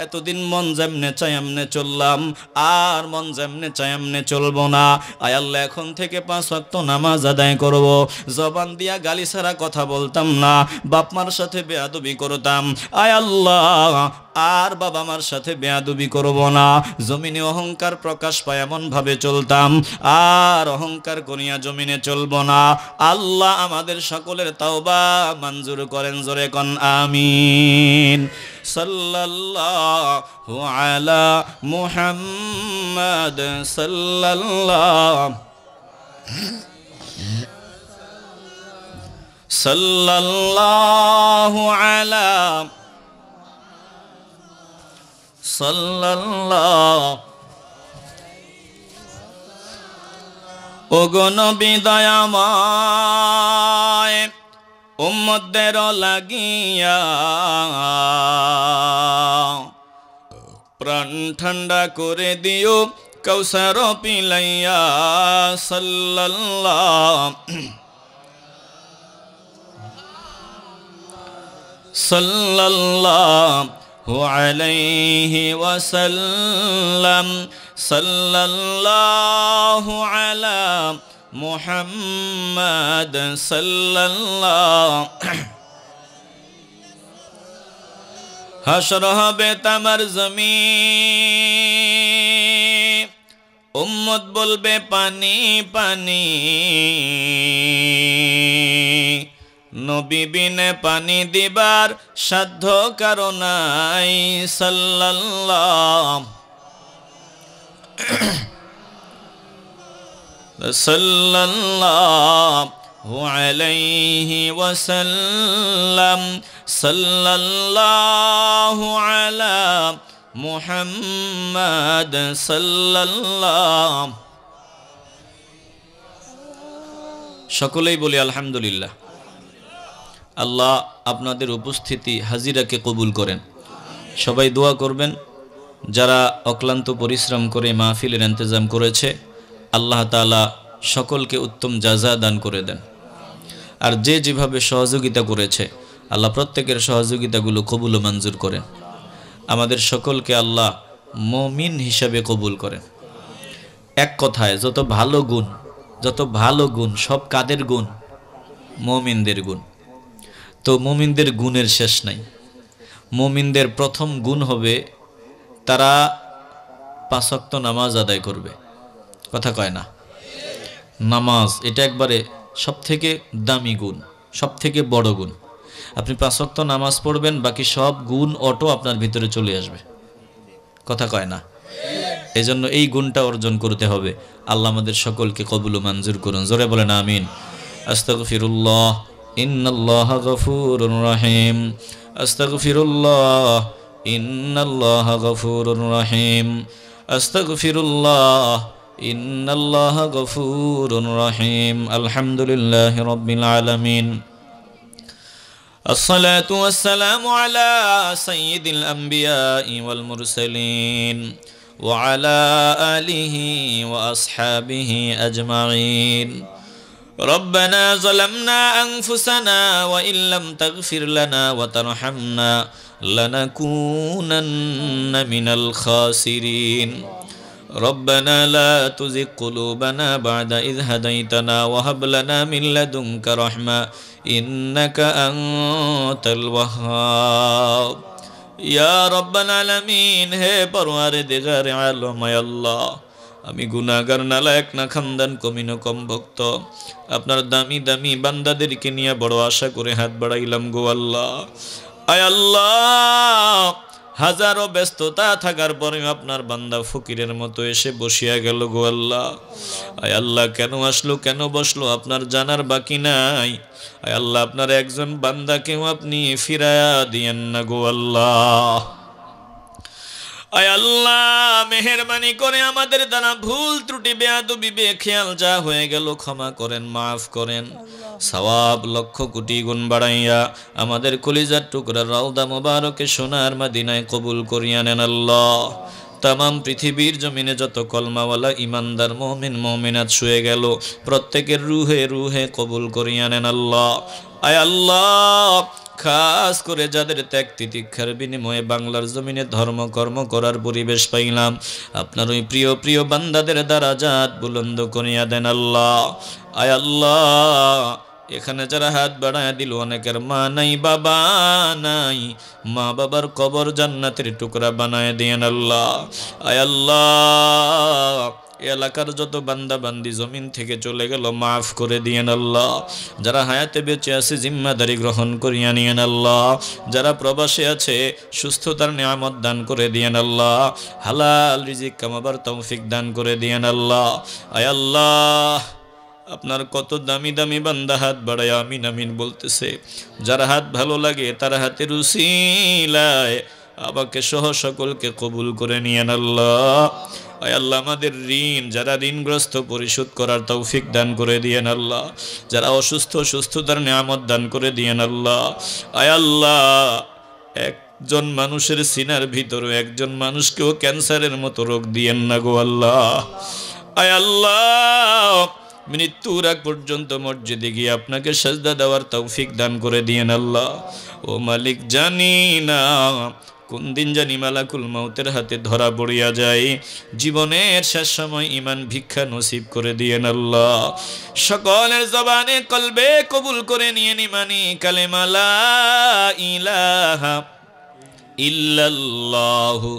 এতদিন মন যেমনে চাই এমনে চললাম, আর মন যেমনে চাই এমনে চলবো না। আয় আল্লাহ, এখন থেকে 5 ওয়াক্ত নামাজ আদায় করব। জবান দিয়া গালি ছাড়া কথা বলতাম না, বাপ মার সাথে বেয়াদবি করতাম। আয় আল্লাহ, আর বাবা মার সাথে বেয়াদবি করব না। জমিনে অহংকার প্রকাশ পায় এমন ভাবে চলতাম, আর অহংকার করিয়া জমিনে চলব না। আল্লাহ আমাদের সকলের তওবা মঞ্জুর করেন, জোরে কোন আমিন। সাল্লাল্লাহু আলা মুহাম্মাদ সাল্লাল্লাহু আলা সাল্লাল্লাহু। ওগো নবী দয়াময়, উম্মতদের লাগিয়া প্রাণ ঠান্ডা করে দিও কৌসার পিলাইয়া। সাল্লাল্লাহু আলাইহি ওয়াসাল্লাম। সাল্লাল্লাহু আলা মুহাম্মাদ সাল্লাল্লাহু। হাসর হবে তামার জমিন, উম্মত বলবে পানি পানি, নবী বিনে পানি দিবার সাধ্য কারো নাই। সাল্লাল্লাহু আলাইহি ওয়াসাল্লাম। সাল্লাল্লাহু আলা মুহাম্মাদ সাল্লাল্লাহু। সকলেই বলি আলহামদুলিল্লাহ। আল্লাহ আপনাদের উপস্থিতি হাজিরাকে কবুল করেন। সবাই দোয়া করবেন, যারা অক্লান্ত পরিশ্রম করে মাহফিলের ইন্তজাম করেছে, আল্লাহ তাআলা সকলকে উত্তম জাযা দান করে দেন। আর যে যেভাবে সহযোগিতা করেছে, আল্লাহ প্রত্যেকের সহযোগিতাগুলো কবুল ও মঞ্জুর করেন। আমাদের সকলকে আল্লাহ মুমিন হিসাবে কবুল করেন। এক কথায় যত ভালো গুণ সব কাদের গুণ? মুমিনদের গুণ। তো মুমিনদের গুণের শেষ নাই। মুমিনদের প্রথম গুণ হবে তারা 5 ওয়াক্ত নামাজ আদায় করবে। কথা কয় না? নামাজ এটা একবারে সবথেকে দামি গুণ, সবথেকে বড় গুণ। আপনি 5 ওয়াক্ত নামাজ পড়বেন, বাকি সব গুণ অটো আপনার ভিতরে চলে আসবে। কথা কয় না? এজন্য এই গুণটা অর্জন করতে হবে। আল্লাহ আমাদের সকলকে কবুল ও মঞ্জুর করুন। জোরে বলেন আমিন। আস্তাগফিরুল্লাহ ইন্নাল্লাহা গফুরুর রহিম। আস্তাগফিরুল্লাহ ইন্নাল্লাহা গফুরুর রহিম। আস্তাগফিরুল্লাহ ইন্নাল্লাহা গফুরুর রহিম। আলহামদুলিল্লাহি রাব্বিল আলামিন। الصلاة والسلام على سيد الأنبياء والمرسلين وعلى آله وأصحابه أجمعين. ربنا ظلمنا أنفسنا وإن لم تغفر لنا وترحمنا لنكونن من الخاسرين. ربنا لا تزغ قلوبنا بعد إذ هديتنا وهب لنا من لدنك رحمة إنك أنت الوهاب. يا رب العالمين হে পরওয়ারদিগার আলম আল্লাহ, আমি গুনাহগার নালায়েক না খানদান কমিনো কম ভক্ত, আপনার দামি দামি বান্দাদেরকে নিয়ে বড় আশা করে হাত বাড়াইলাম গো আল্লাহ। আয় আল্লাহ, হাজারো ব্যস্ততা থাকার পরেও আপনার বান্দা ফকিরের মতো এসে বসিয়া গেল গো আল্লাহ। আয় আল্লাহ, কেন আসলো কেন বসলো আপনার জানার বাকি নাই। আয় আল্লাহ, আপনার একজন বান্দাকেও আপনি ফিরায়া দিয়েন না গো আল্লাহ। আয় আল্লাহ, মেহেরবানি করে আমাদের দ্বারা ভুল ত্রুটি বেয়াদবি বেখেয়াল যা হয়ে গেল ক্ষমা করেন, মাফ করেন। সওয়াব লক্ষ কোটি গুণ বাড়াইয়া আমাদের কলিজার টুকরা রওদা মোবারকে সোনার মদিনায় কবুল করিয়া নেন আল্লাহ। তামাম পৃথিবীর জমিনে যত কলমাওয়ালা ইমানদার মুমিন মুমিনাত শুয়ে গেল, প্রত্যেকের রুহে রুহে কবুল করিয়া নেন আল্লাহ। আয় আল্লাহ, খাস করে যাদের ত্যাগ তিতিক্ষার বিনিময়ে বাংলার জমিনে ধর্মকর্ম করার পরিবেশ পাইলাম, আপনার ওই প্রিয় প্রিয় বান্দাদের দারাজাত বুলন্দ করিয়া দেন আল্লাহ। আয় আল্লাহ, এখানে যারা হাত বাড়ায় দিল, অনেকের মা নাই বাবা নাই, মা বাবার কবর জান্নাতের টুকরা বানায় দিয়েন আল্লাহ। আয় আল্লাহ, এলাকার যত বান্দা বান্দি জমিন থেকে চলে গেল মাফ করে দিয়েন আল্লাহ। যারা হায়াতে বেঁচে আছে জিম্মাদারি গ্রহণ করিয়া নিয়েন আল্লাহ। যারা প্রবাসে আছে সুস্থতার নিয়ামত দান করে দিয়েন আল্লাহ। হালাল রিজিক কামাবার তৌফিক দান করে দিয়েন আল্লাহ। আয় আল্লাহ, আপনার কত দামি দামি বান্দা হাত বাড়ায় আমিন আমিন বলতেছে। যার হাত ভালো লাগে তার হাতের উসিলায় আমাকে সহ সকলকে কবুল করে নিয়েন আল্লাহ। আয় আল্লাহ, আমাদের ঋণ যারা ঋণগ্রস্ত পরিশোধ করার তৌফিক দান করে দিয়েন আল্লাহ। যারা অসুস্থ সুস্থতার নিয়ামত দান করে দিয়েন আল্লাহ। আয় আল্লাহ, একজন মানুষের সিনার ভিতরে একজন মানুষকেও ক্যান্সারের মতো রোগ দিয়েন না গো আল্লাহ। আয় আল্লাহ, মৃত্যুর আগ পর্যন্ত মসজিদে গিয়ে আপনাকে সাজদা দেওয়ার তৌফিক দান করে দিয়েন আল্লাহ। ও মালিক, জানি না কোন দিন জানি মালাকুল মউতের হাতে ধরা পড়িয়া যায়। জীবনের শেষ সময় ঈমান ভিক্ষা নসিব করে দিয়েন আল্লাহ। সকলের জবানে কলবে কবুল করে নিয়ে নিমানি কালেমা লা ইলাহা ইল্লাল্লাহু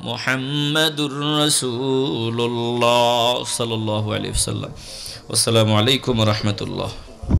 মুহাম্মাদুর রাসূলুল্লাহ সাল্লাল্লাহু আলাইহি ওয়াসাল্লাম। আসসালামু আলাইকুম ওয়া রাহমাতুল্লাহ।